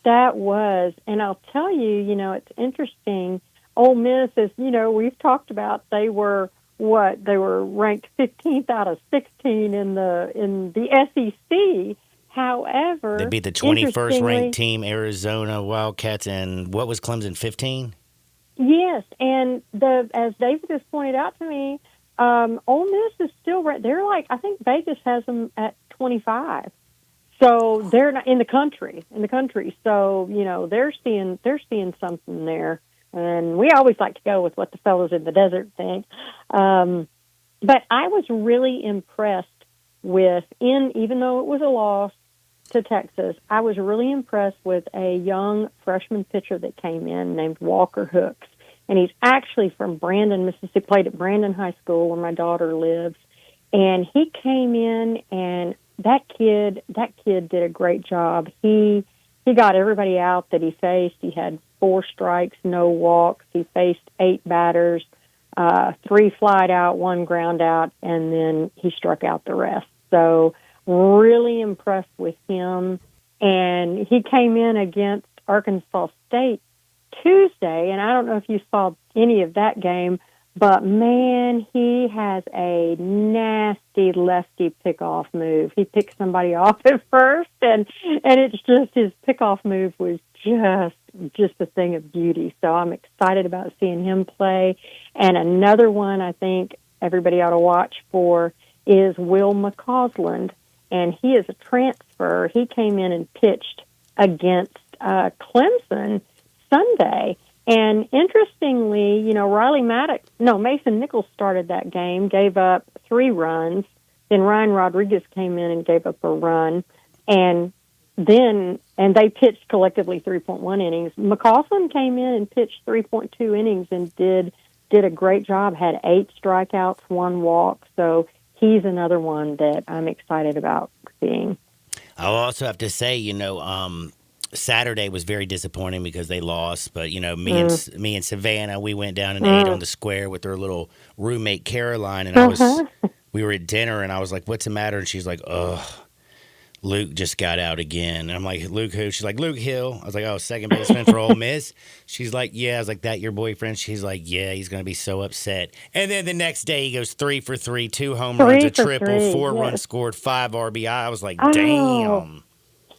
That was, and I'll tell you, it's interesting. Ole Miss, as we've talked about, they were They were ranked 15th out of 16 in the SEC. However, They beat the 21st interestingly- ranked team, Arizona Wildcats, and what was Clemson, 15? Yes, and as David has pointed out to me, Ole Miss is still right. They're like, I think Vegas has them at 25. So they're not in the country. So they're seeing something there, and we always like to go with what the fellows in the desert think. But I was really impressed with, even though it was a loss to Texas, I was really impressed with a young freshman pitcher that came in named Walker Hooks. And he's actually from Brandon, Mississippi, played at Brandon High School where my daughter lives. And he came in, and that kid did a great job. He got everybody out that he faced. He had 4 strikes, no walks. He faced 8 batters, 3 flied out, 1 ground out, and then he struck out the rest. So really impressed with him. And he came in against Arkansas State Tuesday, and I don't know if you saw any of that game, but man, he has a nasty lefty pickoff move. He picked somebody off at first, and it's just his pickoff move was just a thing of beauty. So I'm excited about seeing him play. And another one I think everybody ought to watch for is Will McCausland, and he is a transfer. He came in and pitched against Clemson Sunday. And interestingly, Mason Nichols started that game, gave up 3 runs. Then Ryan Rodriguez came in and gave up a run. And they pitched collectively 3.1 innings. McCausland came in and pitched 3.2 innings and did a great job, had 8 strikeouts, 1 walk. So he's another one that I'm excited about seeing. I'll also have to say, Saturday was very disappointing because they lost. But me and Savannah, we went down and ate on the square with her little roommate Caroline, and we were at dinner, and I was like, "What's the matter?" And she's like, "Ugh, Luke just got out again." And I'm like, "Luke who?" She's like, "Luke Hill." I was like, "Oh, second baseman for Ole Miss." She's like, "Yeah." I was like, "That your boyfriend?" She's like, "Yeah, he's gonna be so upset." And then the next day he goes 3 for 3, 2 home runs, a triple, 4 runs scored, 5 RBI. I was like, "Damn."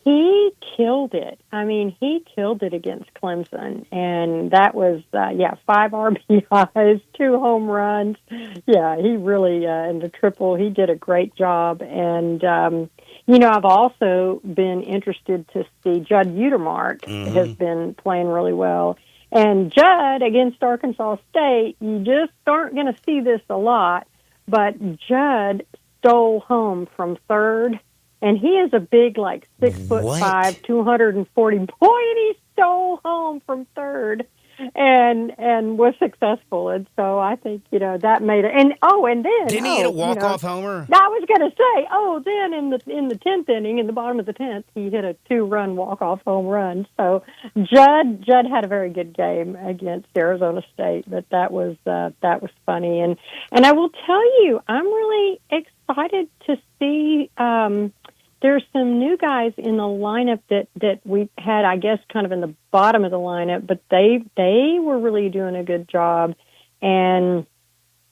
He killed it. I mean, he killed it against Clemson, and that was 5 RBIs, 2 home runs. Yeah, he really in the triple. He did a great job, and I've also been interested to see Judd Utermark has been playing really well, and Judd against Arkansas State. You just aren't going to see this a lot, but Judd stole home from third. And he is a big, 6'5", 240 boy, and he stole home from third, and was successful. And so I think that made it. And then didn't he hit a walk-off homer? I was going to say, then in the 10th inning, in the bottom of the 10th, he hit a 2-run walk-off home run. So Judd had a very good game against Arizona State, but that was funny. And I will tell you, I'm really excited to see. There's some new guys in the lineup that we had, I guess, kind of in the bottom of the lineup, but they were really doing a good job. And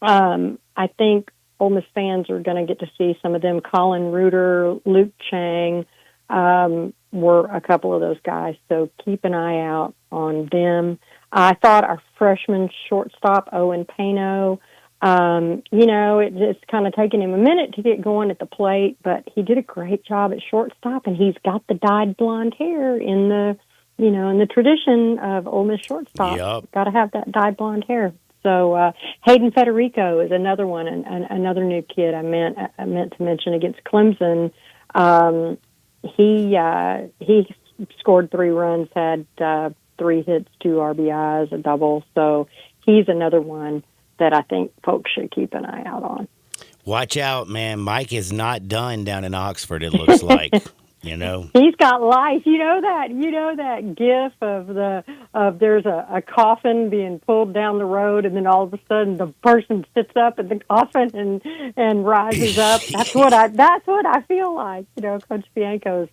I think Ole Miss fans are going to get to see some of them. Colin Reuter, Luke Chang were a couple of those guys, so keep an eye out on them. I thought our freshman shortstop, Owen Pano, it's kind of taken him a minute to get going at the plate, but he did a great job at shortstop, and he's got the dyed blonde hair in the tradition of Ole Miss shortstop. Yep. Got to have that dyed blonde hair. So Hayden Federico is another one, and another new kid I meant to mention against Clemson. He scored 3 runs, had 3 hits, 2 RBIs, a double. So he's another one that I think folks should keep an eye out on. Watch out, man. Mike is not done down in Oxford, it looks like. You know, He's got life. You know that gif of there's a coffin being pulled down the road, and then all of a sudden the person sits up in the coffin and rises up. That's what I feel like. Coach Bianco's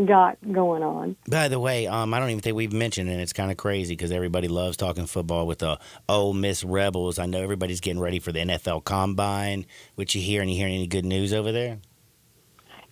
got going on. by the way, I don't even think we've mentioned it. And it's kind of crazy because everybody loves talking football with the Ole Miss Rebels. I know everybody's getting ready for the NFL Combine. What you hear? And you hear any good news over there?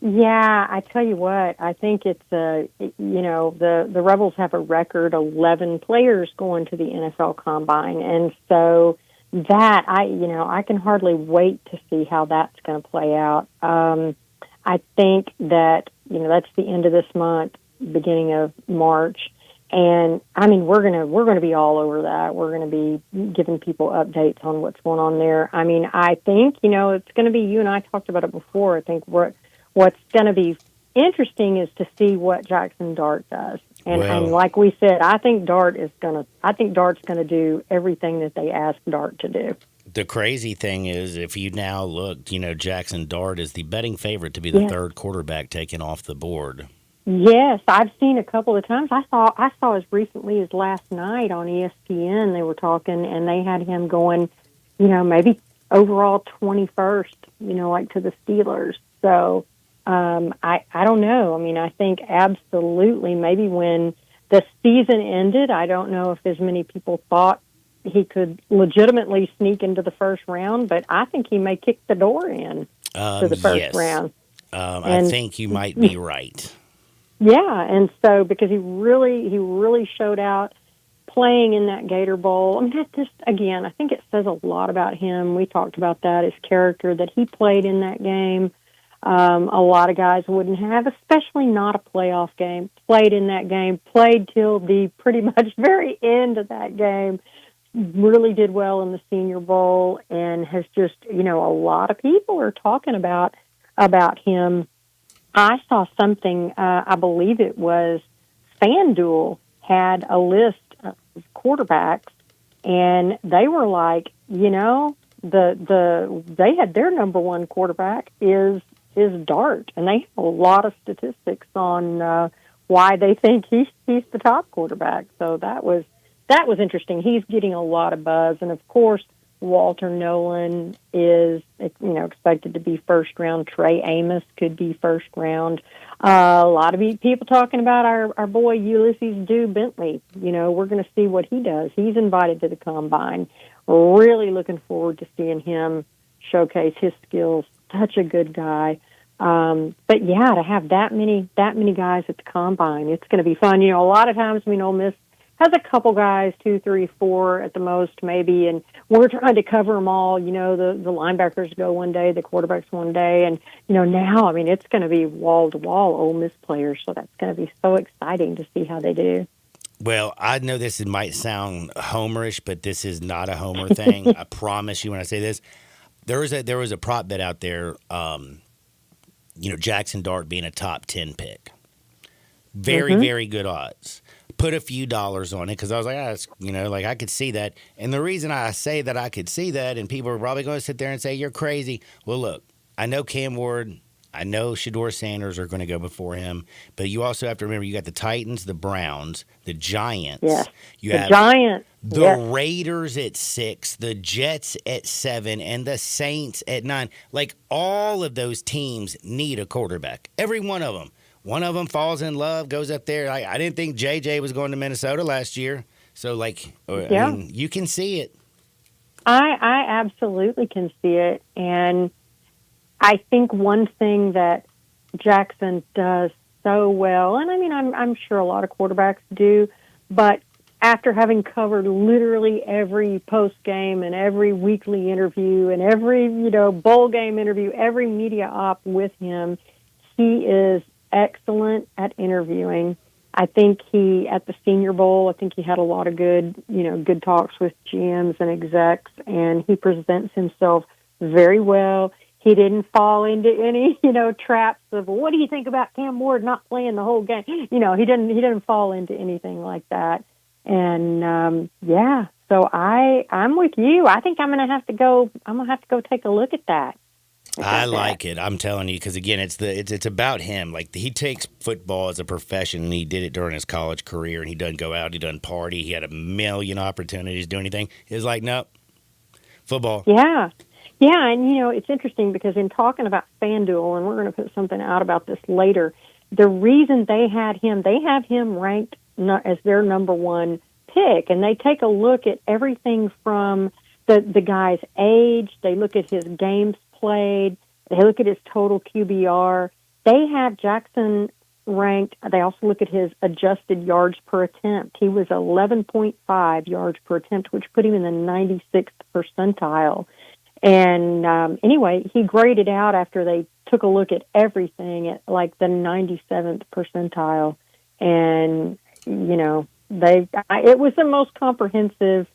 Yeah, I tell you what, I think it's the Rebels have a record 11 players going to the NFL Combine, and so that I can hardly wait to see how that's going to play out. I think that that's the end of this month, beginning of March, and I mean we're gonna be all over that. We're gonna be giving people updates on what's going on there. I mean, I think it's going to be, you and I talked about it before. I think what's going to be interesting is to see what Jackson Dart does. And like we said, I think Dart's going to do everything that they ask Dart to do. The crazy thing is, if you now look, Jackson Dart is the betting favorite to be the third quarterback taken off the board. Yes, I've seen a couple of times. I saw as recently as last night on ESPN, they were talking, and they had him going, maybe overall 21st, like to the Steelers. So, I don't know. I mean, I think absolutely maybe when the season ended, I don't know if as many people thought he could legitimately sneak into the first round, but I think he may kick the door in to the first round. I think you might be right. Yeah, and so because he really showed out playing in that Gator Bowl. I mean, that just, again, I think it says a lot about him. We talked about that, his character, that he played in that game. A lot of guys wouldn't have, especially not a playoff game, played in that game, played till the pretty much very end of that game, really did well in the Senior Bowl, and has just, a lot of people are talking about him. I saw something, I believe it was FanDuel had a list of quarterbacks, and they were like, they had their number one quarterback is Dart, and they have a lot of statistics on why they think he's the top quarterback. So that was interesting. He's getting a lot of buzz, and of course Walter Nolan is expected to be first round. Trey Amos could be first round. A lot of people talking about our boy Ulysses Dew Bentley. We're going to see what he does. He's invited to the Combine. Really looking forward to seeing him showcase his skills. Such a good guy. But yeah, to have that many guys at the Combine, it's going to be fun. A lot of times, Ole Miss has a couple guys, 2, 3, 4 at the most, maybe, and we're trying to cover them all. The linebackers go one day, the quarterbacks one day, and now, I mean, it's going to be wall to wall Ole Miss players, so that's going to be so exciting to see how they do. Well, I know this might sound homerish, but this is not a homer thing. I promise you when I say this. There was a prop bet out there, Jackson Dart being a top 10 pick. Very, very good odds. Put a few dollars on it because I was like, I could see that. And the reason I say that I could see that, and people are probably going to sit there and say, you're crazy. Well, look, I know Cam Ward, I know Shedeur Sanders are going to go before him, but you also have to remember you got the Titans, the Browns, the Giants. Yes, you the have Giants. The Raiders at 6, the Jets at 7, and the Saints at 9. Like, all of those teams need a quarterback. Every one of them. One of them falls in love, goes up there. I didn't think JJ was going to Minnesota last year. So, I mean, you can see it. I absolutely can see it. And I think one thing that Jackson does so well, and I mean, I'm sure a lot of quarterbacks do, but after having covered literally every post-game and every weekly interview and every, bowl game interview, every media op with him, he is excellent at interviewing. I think at the Senior Bowl, I think he had a lot of good talks with GMs and execs, and he presents himself very well. He didn't fall into any, traps of, what do you think about Cam Ward not playing the whole game? He didn't fall into anything like that. And, so I'm with you. I think I'm going to have to go take a look at that. I like it. I'm telling you, because again, it's about him. Like he takes football as a profession, and he did it during his college career. And he doesn't go out, he doesn't party. He had a million opportunities to do anything. He was like, nope, football. Yeah. Yeah, and it's interesting because in talking about FanDuel, and we're going to put something out about this later, the reason they have him ranked as their number one pick, and they take a look at everything from the guy's age, they look at his games played, they look at his total QBR. They have Jackson ranked, they also look at his adjusted yards per attempt. He was 11.5 yards per attempt, which put him in the 96th percentile. And anyway, he graded out after they took a look at everything at like the 97th percentile. And, it was the most comprehensive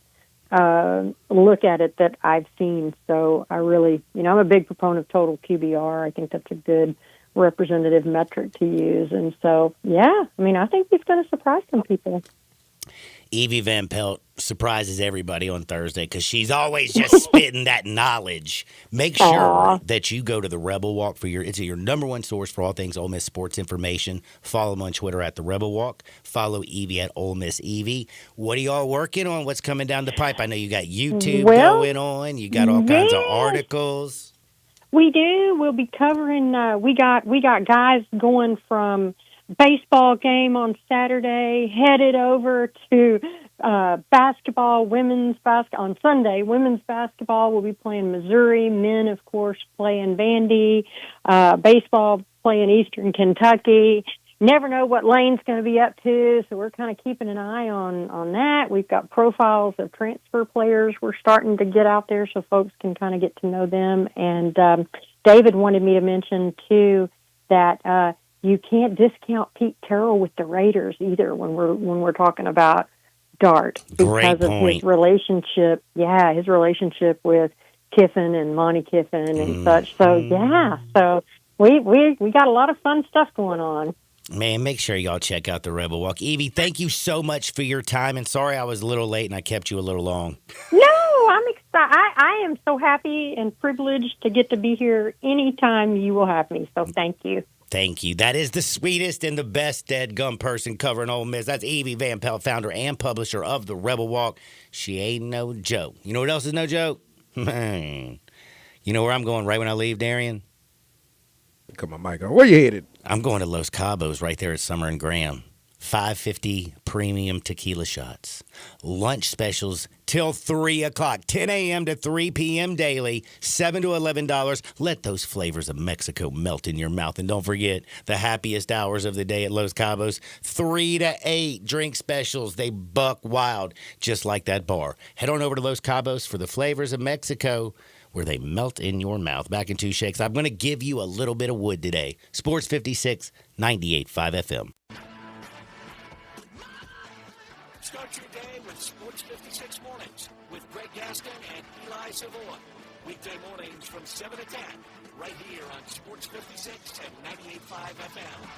look at it that I've seen. So I really, I'm a big proponent of total QBR. I think that's a good representative metric to use. And so, I think he's going to surprise some people. Evie Van Pelt surprises everybody on Thursday because she's always just spitting that knowledge. Make sure that you go to the Rebel Walk it's your number one source for all things Ole Miss sports information. Follow them on Twitter at the Rebel Walk. Follow Evie at Ole Miss Evie. What are y'all working on? What's coming down the pipe? I know you got YouTube going on. You got all kinds of articles. We do. We'll be covering. We got guys going from baseball game on Saturday, headed over to basketball, on Sunday. Women's basketball will be playing Missouri. Men, of course, playing Vandy. Baseball playing Eastern Kentucky. Never know what Lane's going to be up to, so we're kind of keeping an eye on that. We've got profiles of transfer players we're starting to get out there so folks can kind of get to know them. And David wanted me to mention, too, that you can't discount Pete Carroll with the Raiders either when we're talking about Dart because of his relationship. Yeah, his relationship with Kiffin and Monty Kiffin and such. So so we got a lot of fun stuff going on. Man, make sure y'all check out the Rebel Walk. Evie, thank you so much for your time, and sorry I was a little late and I kept you a little long. No, I'm excited. I am so happy and privileged to get to be here anytime you will have me. So thank you. Thank you. That is the sweetest and the best dead gum person covering Ole Miss. That's Evie Van Pelt, founder and publisher of the Rebel Walk. She ain't no joke. You know what else is no joke? You know where I'm going right when I leave, Darian? Come on, Michael. Where you headed? I'm going to Los Cabos right there at Summer and Graham. $5.50 premium tequila shots. Lunch specials till 3 o'clock, 10 a.m. to 3 p.m. daily, $7 to $11. Let those flavors of Mexico melt in your mouth. And don't forget the happiest hours of the day at Los Cabos, 3 to 8 drink specials. They buck wild, just like that bar. Head on over to Los Cabos for the flavors of Mexico, where they melt in your mouth. Back in 2 shakes. I'm going to give you a little bit of wood today. Sports 56, 98.5 FM. Start your day with Sports 56 Mornings with Greg Gaston and Eli Savoy. Weekday mornings from 7 to 10, right here on Sports 56 and 98.5 FM.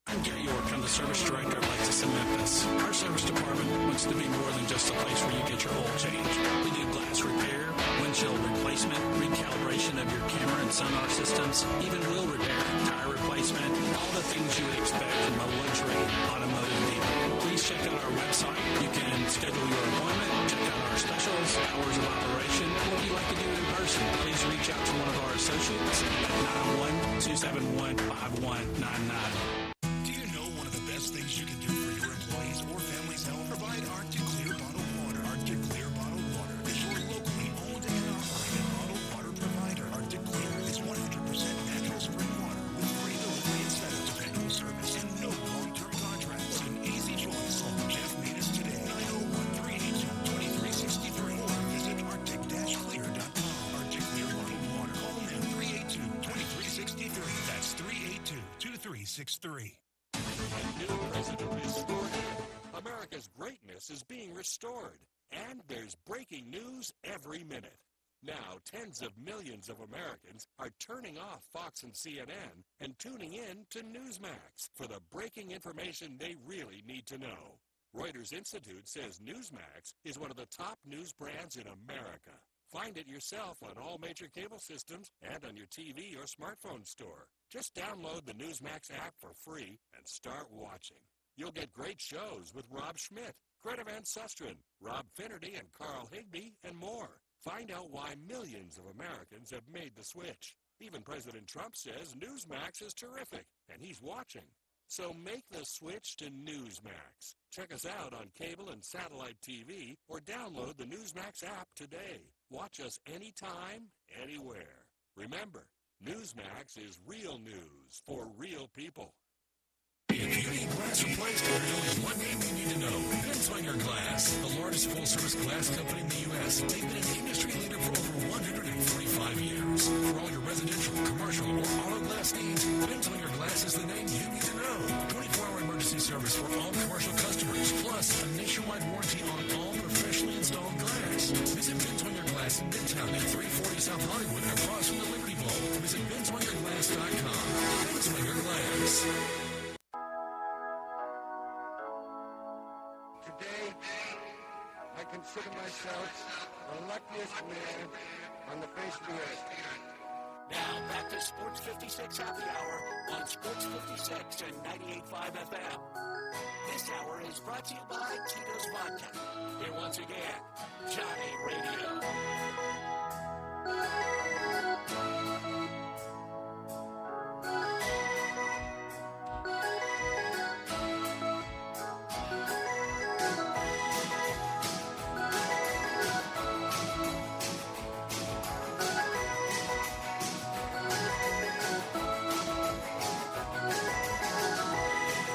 I'm Gary York. I'm the service director of Lexus in Memphis. Our service department wants to be more than just a place where you get your oil changed. We do glass repair, windshield replacement, recalibration of your camera and sonar systems, even wheel repair, tire replacement, all the things you would expect from a luxury automotive dealer. Please check out our website. You can schedule your appointment, check out our specials, hours of operation, or if you'd like to do it in person, please reach out to one of our associates at 901-271-5199. Things you can do for your employees or family's health. Provide Arctic Clear bottled water. Arctic Clear bottled water is your locally owned and operated bottled water provider. Arctic Clear is 100% natural spring water with free delivery instead of dependable service and no long-term contracts. An easy choice. Call Jeff Meadus today, 901-382-2363, or visit arctic-clear.com. Arctic Clear bottled water. Call them at 382-2363. That's 382-2363. A new president is sworn in. America's greatness is being restored. And there's breaking news every minute. Now, tens of millions of Americans are turning off Fox and CNN and tuning in to Newsmax for the breaking information they really need to know. Reuters Institute says Newsmax is one of the top news brands in America. Find it yourself on all major cable systems and on your TV or smartphone store. Just download the Newsmax app for free and start watching. You'll get great shows with Rob Schmidt, Greta Van Susteren, Rob Finnerty, and Carl Higbee, and more. Find out why millions of Americans have made the switch. Even President Trump says Newsmax is terrific, and he's watching. So make the switch to Newsmax. Check us out on cable and satellite TV or download the Newsmax app today. Watch us anytime, anywhere. Remember, Newsmax is real news for real people. If you need glass replaced, there's only one name you need to know. Benswinger Glass, the largest full-service glass company in the U.S. They've been an industry leader for over 145 years. For all your residential, commercial, or auto glass needs, Benswinger Glass is the name you need to know. 24-hour emergency service for all commercial customers, plus a nationwide warranty on all professionally installed glass. Visit Benswinger Glass in Midtown at 340 South Hollywood, across from the Liberty Bowl. Visit BenswingerGlass.com. Benswinger Glass. Today, I consider myself the luckiest man on the face of the earth. Now back to Sports 56 Happy Hour on Sports 56 and 98.5 FM. This hour is brought to you by Tito's Vodka. Here once again, Johnny Radio.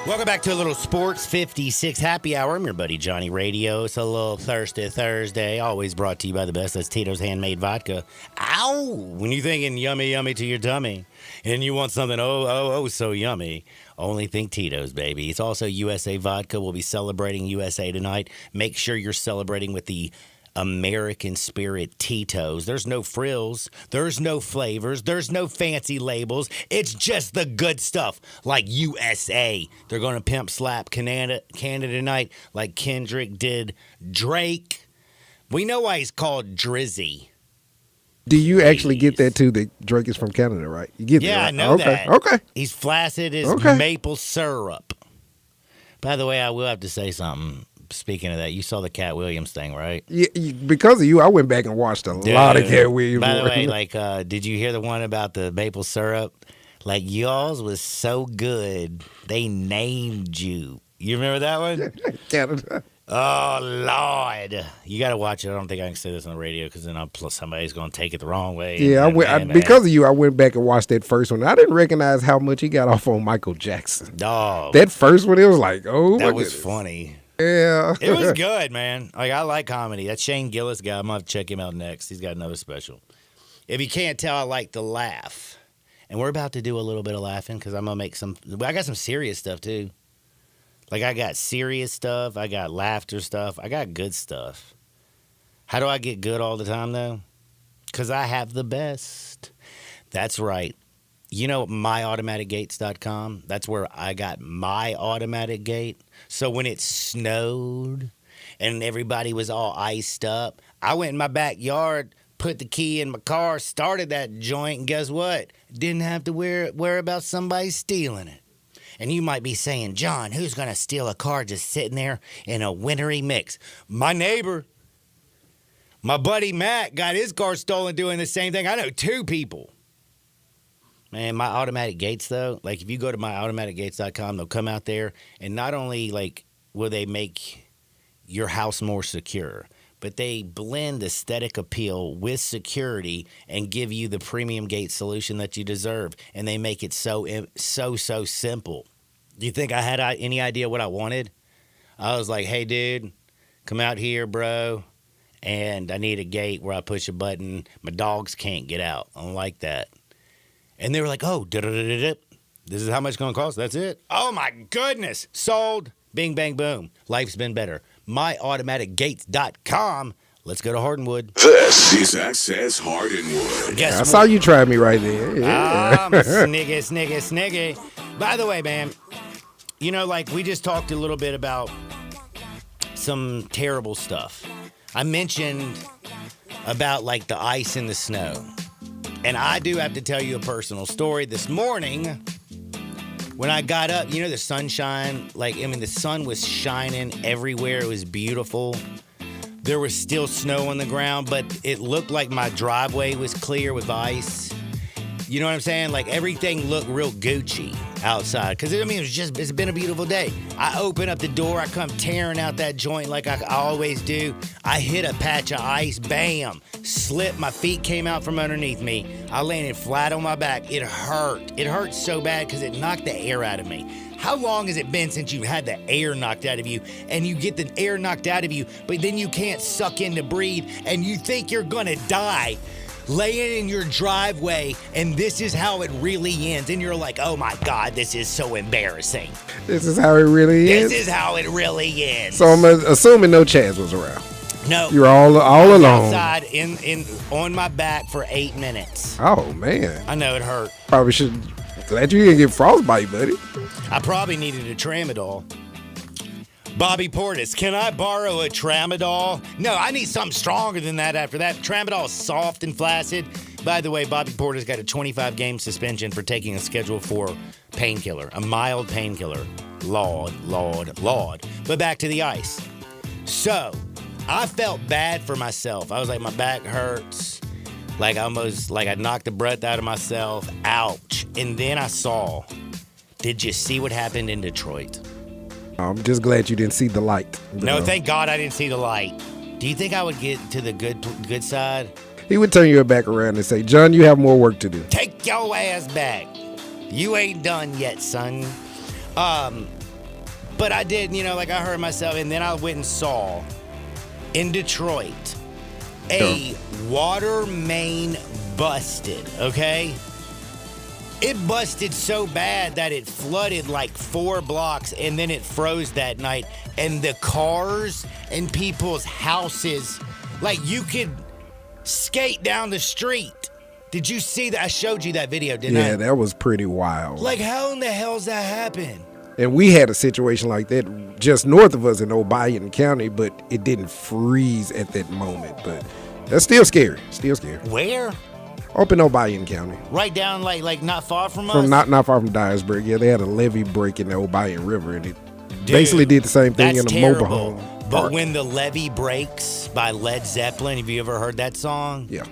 Welcome back to a little Sports 56 Happy Hour. I'm your buddy Johnny Radio. It's a little Thirsty Thursday, always brought to you by the best. That's Tito's Handmade Vodka. Ow! When you're thinking yummy, yummy to your tummy, and you want something so yummy, only think Tito's, baby. It's also USA Vodka. We'll be celebrating USA tonight. Make sure you're celebrating with the American Spirit Tito's. There's no frills. There's no flavors. There's no fancy labels. It's just the good stuff like USA. They're going to pimp slap Canada tonight like Kendrick did Drake. We know why he's called Drizzy. Do you actually get that too? That Drake is from Canada, right? You get that, right? I know that. Okay. He's flaccid as maple syrup. By the way, I will have to say something. Speaking of that, you saw the Cat Williams thing, right? Yeah, because of you, I went back and watched a lot of Cat Williams. By the way, like, did you hear the one about the maple syrup? Like, yours was so good, they named you. You remember that one? Canada. Oh, Lord. You got to watch it. I don't think I can say this on the radio because then somebody's going to take it the wrong way. Yeah, because of you, I went back and watched that first one. I didn't recognize how much he got off on Michael Jackson. Dog. That first one, it was like, oh, that was funny. Yeah. It was good, man. Like, I like comedy. That Shane Gillis guy, I'm going to have to check him out next. He's got another special. If you can't tell, I like to laugh. And we're about to do a little bit of laughing because I'm going to make I got some serious stuff, too. Like, I got serious stuff. I got laughter stuff. I got good stuff. How do I get good all the time, though? Because I have the best. That's right. You know, myautomaticgates.com? That's where I got my automatic gate. So when it snowed and everybody was all iced up, I went in my backyard, put the key in my car, started that joint, and guess what? Didn't have to worry about somebody stealing it. And you might be saying, John, who's going to steal a car just sitting there in a wintry mix? My neighbor. My buddy Matt got his car stolen doing the same thing. I know 2 people. Man, My Automatic Gates, though, like if you go to myautomaticgates.com, they'll come out there and not only like will they make your house more secure, but they blend aesthetic appeal with security and give you the premium gate solution that you deserve. And they make it so simple. Do you think I had any idea what I wanted? I was like, hey, dude, come out here, bro. And I need a gate where I push a button. My dogs can't get out. I don't like that. And they were like, oh, this is how much it's going to cost. That's it. Oh, my goodness. Sold. Bing, bang, boom. Life's been better. MyAutomaticGates.com. Let's go to Hardenwood. This is Access Hardenwood. I saw you try me right there. Yeah. Sniggy. By the way, man, you know, like we just talked a little bit about some terrible stuff. I mentioned about like the ice and the snow. And I do have to tell you a personal story. This morning, when I got up, the sunshine, the sun was shining everywhere. It was beautiful. There was still snow on the ground, but it looked like my driveway was clear with ice. You know what I'm saying? Like everything looked real Gucci outside. Because, it's been a beautiful day. I open up the door. I come tearing out that joint like I always do. I hit a patch of ice. Bam. Slipped. My feet came out from underneath me. I landed flat on my back. It hurt. It hurt so bad because it knocked the air out of me. How long has it been since you've had the air knocked out of you and you get the air knocked out of you, but then you can't suck in to breathe and you think you're going to die? Laying in your driveway, and this is how it really ends. And you're like, oh my God, this is so embarrassing. This is how it really ends? This is how it really ends. So I'm assuming no Chaz was around. No. You're all alone. Outside on my back for 8 minutes. Oh, man. I know it hurt. Probably should. Glad you didn't get frostbite, buddy. I probably needed a Tramadol. Bobby Portis, can I borrow a Tramadol? No, I need something stronger than that after that. Tramadol is soft and flaccid. By the way, Bobby Portis got a 25-game suspension for taking a Schedule 4 painkiller, a mild painkiller. Lord. But back to the ice. So, I felt bad for myself. I was like, my back hurts. Like I knocked the breath out of myself. Ouch. And then I saw, did you see what happened in Detroit? I'm just glad you didn't see the light. No, thank God I didn't see the light. Do you think I would get to the good side? He would turn you back around and say, John, you have more work to do. Take your ass back. You ain't done yet, son. But I did, I hurt myself, and then I went and saw in Detroit a water main busted, okay? It busted so bad that it flooded like 4 blocks and then it froze that night. And the cars and people's houses, like you could skate down the street. Did you see that? I showed you that video, didn't I? Yeah, that was pretty wild. Like how in the hell's that happen? And we had a situation like that just north of us in Obion County, but it didn't freeze at that moment. But that's still scary. Where? Up in Obion County. Right down, like not far from us? Not far from Dyersburg. Yeah, they had a levee break in the Obion River, and it basically did the same thing in a mobile home But park. when the levee breaks by Led Zeppelin, have you ever heard that song? Yeah.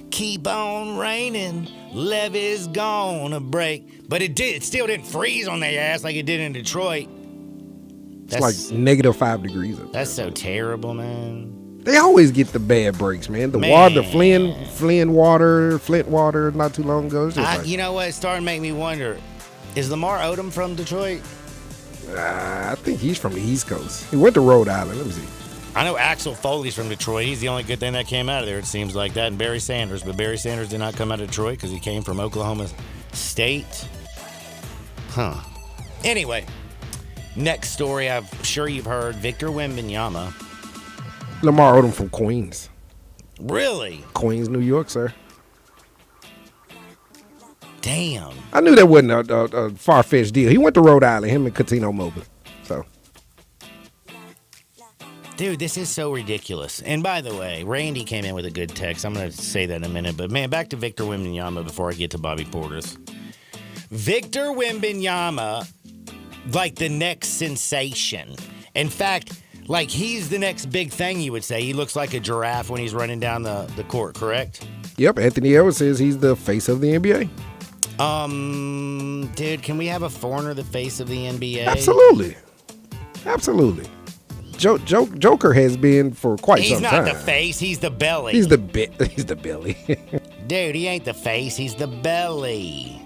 Keep on raining, levee's gonna break. But it still didn't freeze on their ass like it did in Detroit. It's like -5 degrees up there. That's so terrible, man. They always get the bad breaks, man. The water, the Flint water, not too long ago. It's just You know what? It's starting to make me wonder, is Lamar Odom from Detroit? I think he's from the East Coast. He went to Rhode Island. Let me see. I know Axel Foley's from Detroit. He's the only good thing that came out of there, it seems like that. And Barry Sanders. But Barry Sanders did not come out of Detroit because he came from Oklahoma State. Huh. Anyway, next story I'm sure you've heard. Victor Wembanyama. Lamar Odom from Queens. Really? Queens, New York, sir. Damn. I knew that wasn't a far-fetched deal. He went to Rhode Island, him and Cuttino Mobley. So. Dude, this is so ridiculous. And by the way, Randy came in with a good text. I'm going to say that in a minute. But, man, back to Victor Wembanyama before I get to Bobby Portis. Victor Wembanyama, like the next sensation. In fact, like he's the next big thing, you would say. He looks like a giraffe when he's running down the court, correct? Yep, Anthony Edwards says he's the face of the NBA. Dude, can we have a foreigner the face of the NBA? Absolutely. Joker has been for quite some time. He's not the face, he's the belly. He's the belly. Dude, he ain't the face, he's the belly.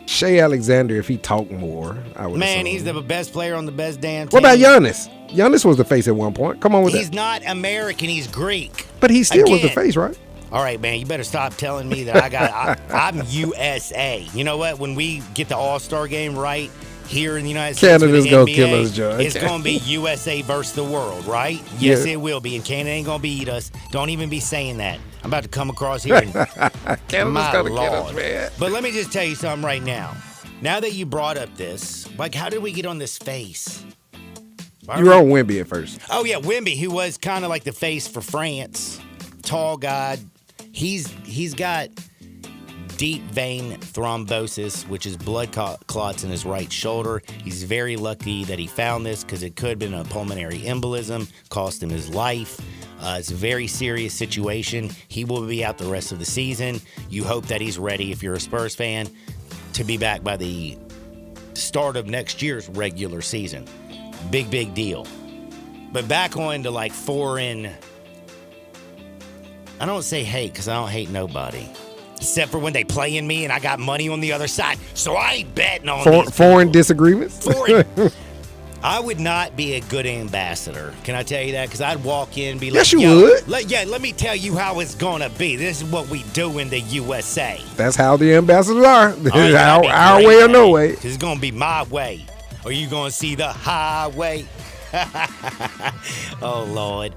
Shea Alexander, if he talked more, I would Man, assume. he's the best player on the best damn team. What about Giannis? Giannis was the face at one point. Come on with He's that. not American, he's Greek. But he still was the Again. face, right? All right, man, you better stop telling me that I'm USA. You know what? When we get the All-Star game right here in the United States, Canada's with the gonna NBA, kill us, John. It's going to be USA versus the world, right? Yes, Yeah. it will be. And Canada ain't going to beat us. Don't even be saying that. I'm about to come across here and Canada's my gonna kill Lord. us, man. But let me just tell you something right now. Now that you brought up this, like, how did we get on this face? You were on Wemby at first. Oh, yeah, Wemby, who was kind of like the face for France. tall guy. He's got deep vein thrombosis, which is blood clots in his right shoulder. He's very lucky that he found this because it could have been a pulmonary embolism, cost him his life. It's a very serious situation. He will be out the rest of the season. You hope that he's ready, if you're a Spurs fan, to be back by the start of next year's regular season. Big deal. But back on to like foreign, I don't say hate because I don't hate nobody. Except for when they playing me and I got money on the other side. So I ain't betting on these foreign disagreements. Foreign. I would not be a good ambassador. Can I tell you that? Because I'd walk in and be like, yes, you Yo, would. Let me tell you how it's going to be. This is what we do in the USA. That's how the ambassadors are. Oh, our way or no way. It's going to be my way. Or you going to see the highway. Oh, Lord.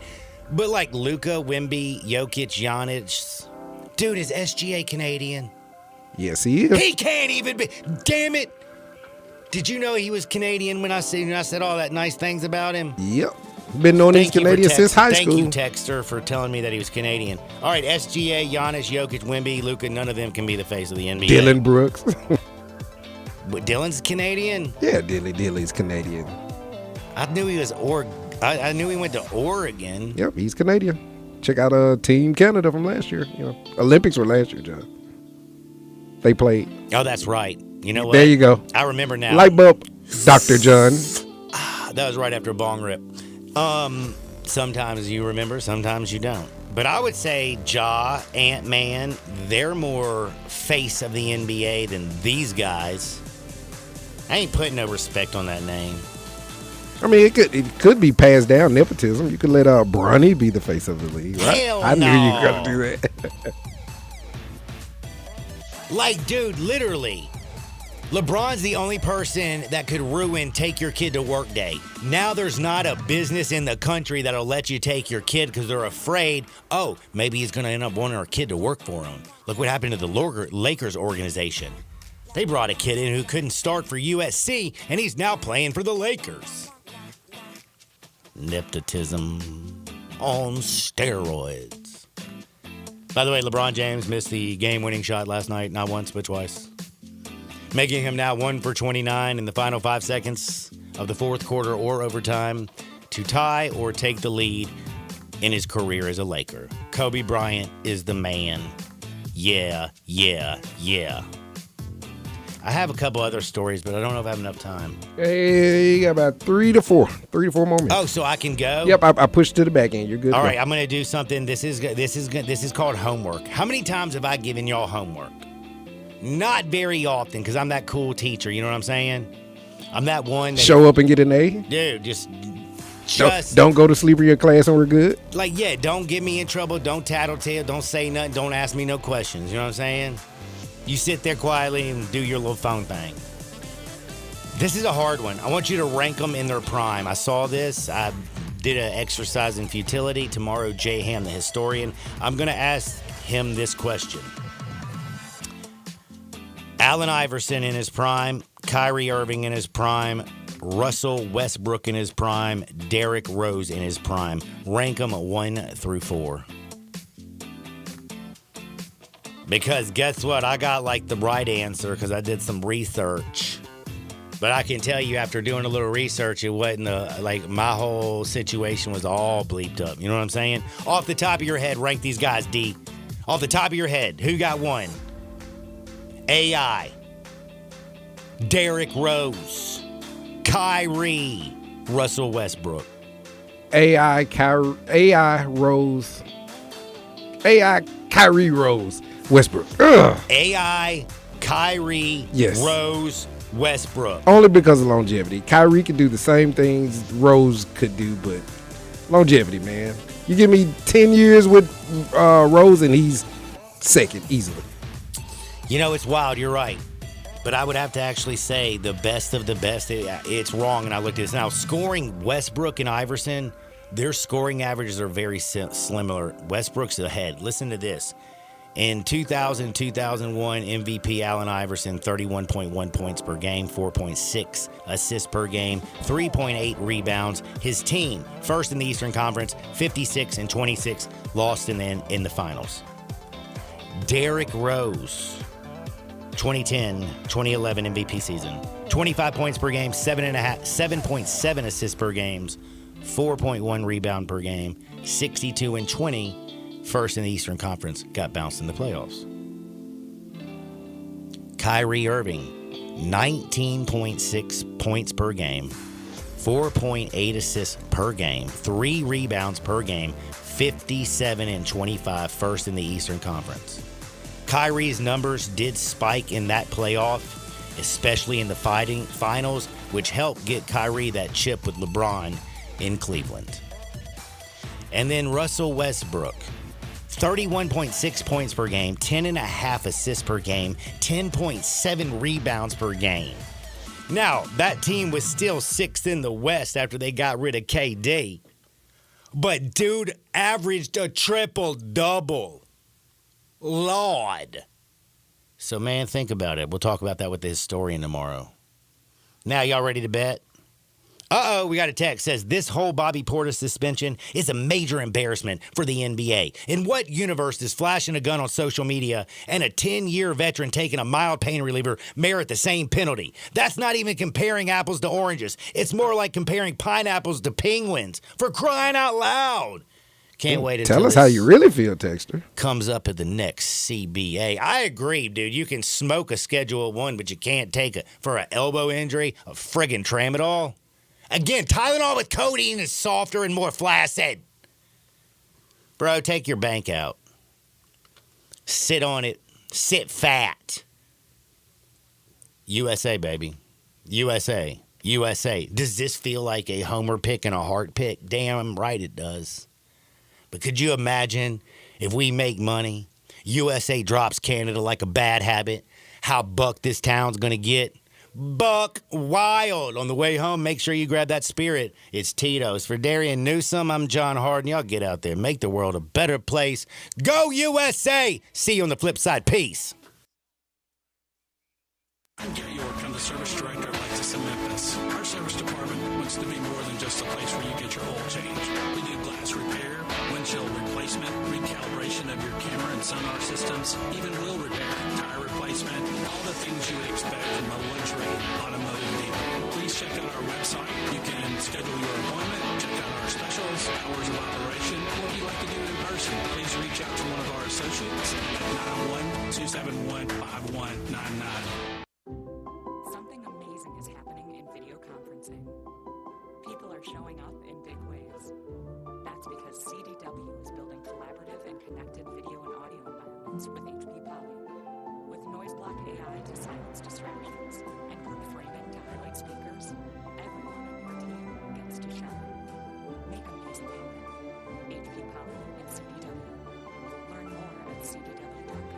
But like Luka, Wemby, Jokic, Giannis, dude, is SGA Canadian? Yes, he is. He can't even be. Damn it. Did you know he was Canadian when I said all that nice things about him? Yep. Been known he's Canadian since high school. Thank you, Texter, for telling me that he was Canadian. All right, SGA, Giannis, Jokic, Wemby, Luka, none of them can be the face of the NBA. Dylan Brooks. But Dylan's Canadian? Yeah, Dylan's Canadian. I knew he was I knew he went to Oregon. Yep, he's Canadian. Check out Team Canada from last year. Olympics were last year, John. They played. Oh, that's right. You know what? There you go. I remember now. Light bulb, Dr. John. That was right after a bong rip. Sometimes you remember, sometimes you don't. But I would say Ja, Ant-Man, they're more face of the NBA than these guys. I ain't putting no respect on that name. I mean, it could be passed down nepotism. You could let Bronny be the face of the league, right? Hell I knew no. you were going to do that. Like, dude, literally, LeBron's the only person that could ruin take your kid to work day. Now there's not a business in the country that'll let you take your kid because they're afraid, oh, maybe he's going to end up wanting our kid to work for him. Look what happened to the Lakers organization. They brought a kid in who couldn't start for USC, and he's now playing for the Lakers. Nepotism on steroids. By the way, LeBron James missed the game-winning shot last night, not once but twice, making him now 1 for 29 in the final 5 seconds of the fourth quarter or overtime to tie or take the lead in his career as a Laker. Kobe Bryant is the man. Yeah. I have a couple other stories, but I don't know if I have enough time. Hey, you got about 3 to 4 more minutes. Oh, so I can go? Yep, I pushed to the back end. You're good. All right, I'm going to do something. This is called homework. How many times have I given y'all homework? Not very often, because I'm that cool teacher. You know what I'm saying? I'm that one that show up and get an A. Dude, just don't go to sleep in your class and we're good. Like, yeah, don't get me in trouble. Don't tattletale. Don't say nothing. Don't ask me no questions. You know what I'm saying? You sit there quietly and do your little phone thing. This is a hard one. I want you to rank them in their prime. I saw this. I did an exercise in futility. Tomorrow, Jay Ham, the historian, I'm going to ask him this question. Allen Iverson in his prime, Kyrie Irving in his prime, Russell Westbrook in his prime, Derrick Rose in his prime. Rank them 1 through 4. Because guess what? I got like the right answer because I did some research. But I can tell you after doing a little research, it wasn't like my whole situation was all bleeped up. You know what I'm saying? Off the top of your head, rank these guys, D. Off the top of your head, who got 1? AI, Derrick Rose, Kyrie, Russell Westbrook. AI, Kyrie Rose, Westbrook. Ugh. AI, Kyrie, yes. Rose, Westbrook. Only because of longevity. Kyrie could do the same things Rose could do, but longevity, man. You give me 10 years with Rose and he's second easily. You know, it's wild. You're right. But I would have to actually say the best of the best. It's wrong, and I looked at this. Now, scoring Westbrook and Iverson, their scoring averages are very similar. Westbrook's ahead. Listen to this. In 2000-2001, MVP Allen Iverson, 31.1 points per game, 4.6 assists per game, 3.8 rebounds. His team, first in the Eastern Conference, 56-26, lost in the finals. Derrick Rose, 2010-2011 MVP season, 25 points per game, 7.7 assists per game, 4.1 rebound per game, 62-20. First in the Eastern Conference, got bounced in the playoffs. Kyrie Irving, 19.6 points per game, 4.8 assists per game, 3 rebounds per game, 57-25, first in the Eastern Conference. Kyrie's numbers did spike in that playoff, especially in the finals, which helped get Kyrie that chip with LeBron in Cleveland. And then Russell Westbrook, 31.6 points per game, 10.5 assists per game, 10.7 rebounds per game. Now, that team was still 6th in the West after they got rid of KD. But dude averaged a triple-double. Lord. So, man, think about it. We'll talk about that with the historian tomorrow. Now, y'all ready to bet? We got a text says this whole Bobby Portis suspension is a major embarrassment for the NBA. In what universe does flashing a gun on social media and a 10-year veteran taking a mild pain reliever merit the same penalty? That's not even comparing apples to oranges. It's more like comparing pineapples to penguins. For crying out loud. Can't wait until tell us how you really feel, Texter. Comes up at the next CBA. I agree, dude. You can smoke a Schedule 1, but you can't take for an elbow injury a friggin' Tramadol. Again, Tylenol with codeine is softer and more flaccid. Bro, take your bank out. Sit on it. Sit fat. USA, baby. USA. USA. Does this feel like a homer pick and a heart pick? Damn right it does. But could you imagine if we make money, USA drops Canada like a bad habit, how buck this town's going to get? Buck wild. On the way home, make sure you grab that Spirit. It's Tito's. For Darian Newsom, I'm John Harden. Y'all get out there. Make the world a better place. Go USA! See you on the flip side. Peace. I'm Gary York. I'm the service director of Lexus in Memphis. Our service department wants to be more than just a place where you get your oil changed. We do glass repair, windshield replacement, recalibration of your camera and sonar systems, even wheel repair, tire replacement, all the things you would expect from a luxury automotive dealer. Please check out our website. You can schedule your appointment, check out our specials, hours of operation, or if you'd like to do it in person, please reach out to one of our associates at 901-271-5199. Something amazing is happening in video conferencing. People are showing up in big ways. That's because CDW is building collaborative and connected video and audio environments with HP Poly. With noise block AI to silence distractions and group framing to highlight speakers, everyone on your team gets to shine. Make amazing happen. HP Poly and CDW. Learn more at cdw.com/poly.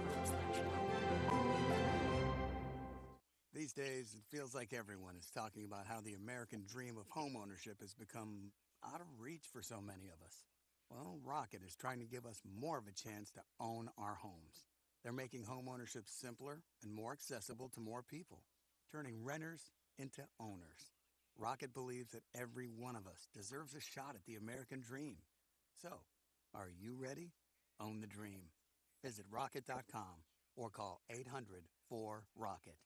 These days, it feels like everyone is talking about how the American dream of homeownership has become out of reach for so many of us. Well, Rocket is trying to give us more of a chance to own our homes. They're making homeownership simpler and more accessible to more people, turning renters into owners. Rocket believes that every one of us deserves a shot at the American dream. So, are you ready? Own the dream. Visit rocket.com or call 800-4ROCKET.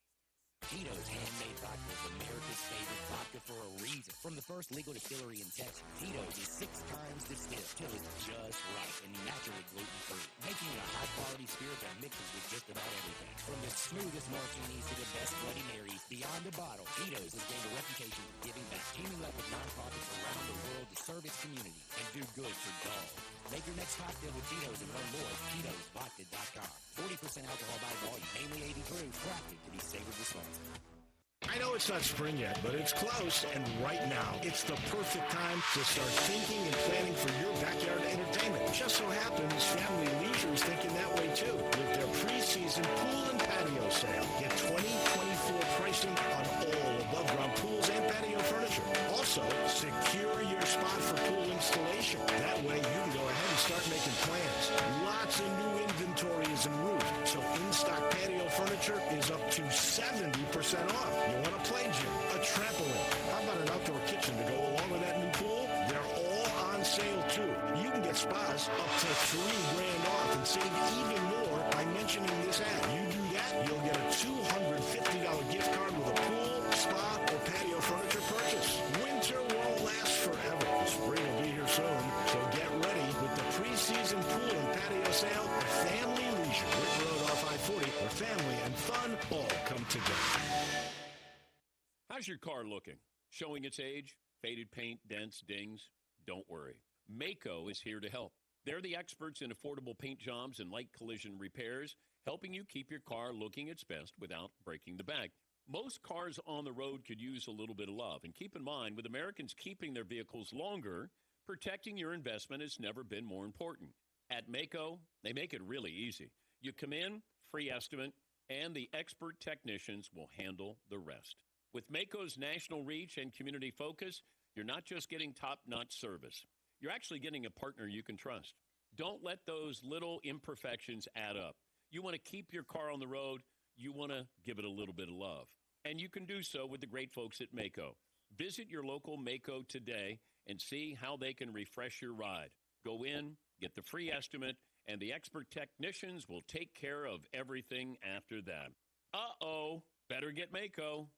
Tito's Handmade Vodka is America's favorite vodka for a reason. From the first legal distillery in Texas, Tito's is 6 times distilled till it's just right and naturally gluten-free, making it a high-quality spirit that mixes with just about everything. From the smoothest martinis to the best Bloody Marys, beyond the bottle, Tito's has gained a reputation for giving back, teaming up with nonprofits around the world to serve its community and do good for dogs. Make your next cocktail with Tito's and learn more at Tito'sVodka.com. 40% alcohol by volume, mainly 80 proof, crafted to be savored responsibly. I know it's not spring yet, but it's close, and right now, it's the perfect time to start thinking and planning for your backyard entertainment. It just so happens Family Leisure is thinking that way too, with their preseason pool and patio sale. Get 2024 pricing on all above-ground pools and patio furniture. Also, secure your spot for pool installation. That way, you can go ahead and start making plans. Lots of new inventory is in room up to 70% off. You want a play gym, a trampoline, how about an outdoor kitchen to go along with that new pool? They're all on sale too. You can get spas up to $3,000 off and save even more by mentioning this ad. You do that, you'll get a $250 gift card with a pool, spa, or patio furniture purchase. Winter won't last forever. The spring will be here soon, so get ready with the preseason pool and patio sale at Family Leisure, Wick Road off I-40, where family and fun all come together. How's your car looking? Showing its age? Faded paint, dents, dings? Don't worry. Maaco is here to help. They're the experts in affordable paint jobs and light collision repairs, helping you keep your car looking its best without breaking the bank. Most cars on the road could use a little bit of love. And keep in mind, with Americans keeping their vehicles longer, protecting your investment has never been more important. At Maaco, they make it really easy. You come in, free estimate, and the expert technicians will handle the rest. With Maaco's national reach and community focus, you're not just getting top-notch service. You're actually getting a partner you can trust. Don't let those little imperfections add up. You want to keep your car on the road. You want to give it a little bit of love. And you can do so with the great folks at Maaco. Visit your local Maaco today and see how they can refresh your ride. Go in, get the free estimate, and the expert technicians will take care of everything after that. Uh-oh, better get Maaco.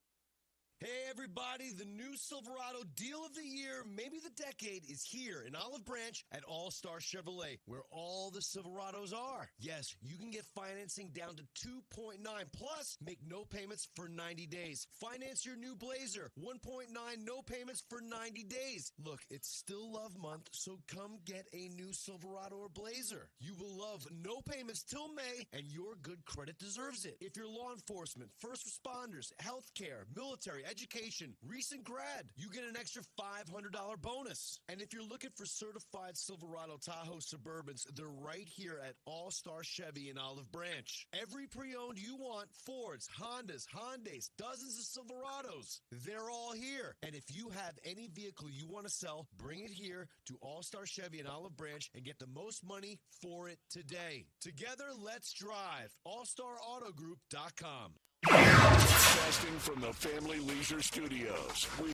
Hey everybody, the new Silverado deal of the year, maybe the decade, is here in Olive Branch at All-Star Chevrolet, where all the Silverados are. Yes, you can get financing down to 2.9, plus make no payments for 90 days. Finance your new Blazer, 1.9, no payments for 90 days. Look, it's still love month, so come get a new Silverado or Blazer. You will love no payments till May, and your good credit deserves it. If you're law enforcement, first responders, healthcare, military, education, recent grad, you get an extra $500 bonus. And if you're looking for certified Silverado Tahoe Suburbans, they're right here at All-Star Chevy in Olive Branch. Every pre-owned you want, Fords, Hondas, Hyundais, dozens of Silverados, they're all here. And if you have any vehicle you want to sell, bring it here to All-Star Chevy in Olive Branch and get the most money for it today. Together, let's drive. AllStarAutoGroup.com. Broadcasting from the Family Leisure Studios.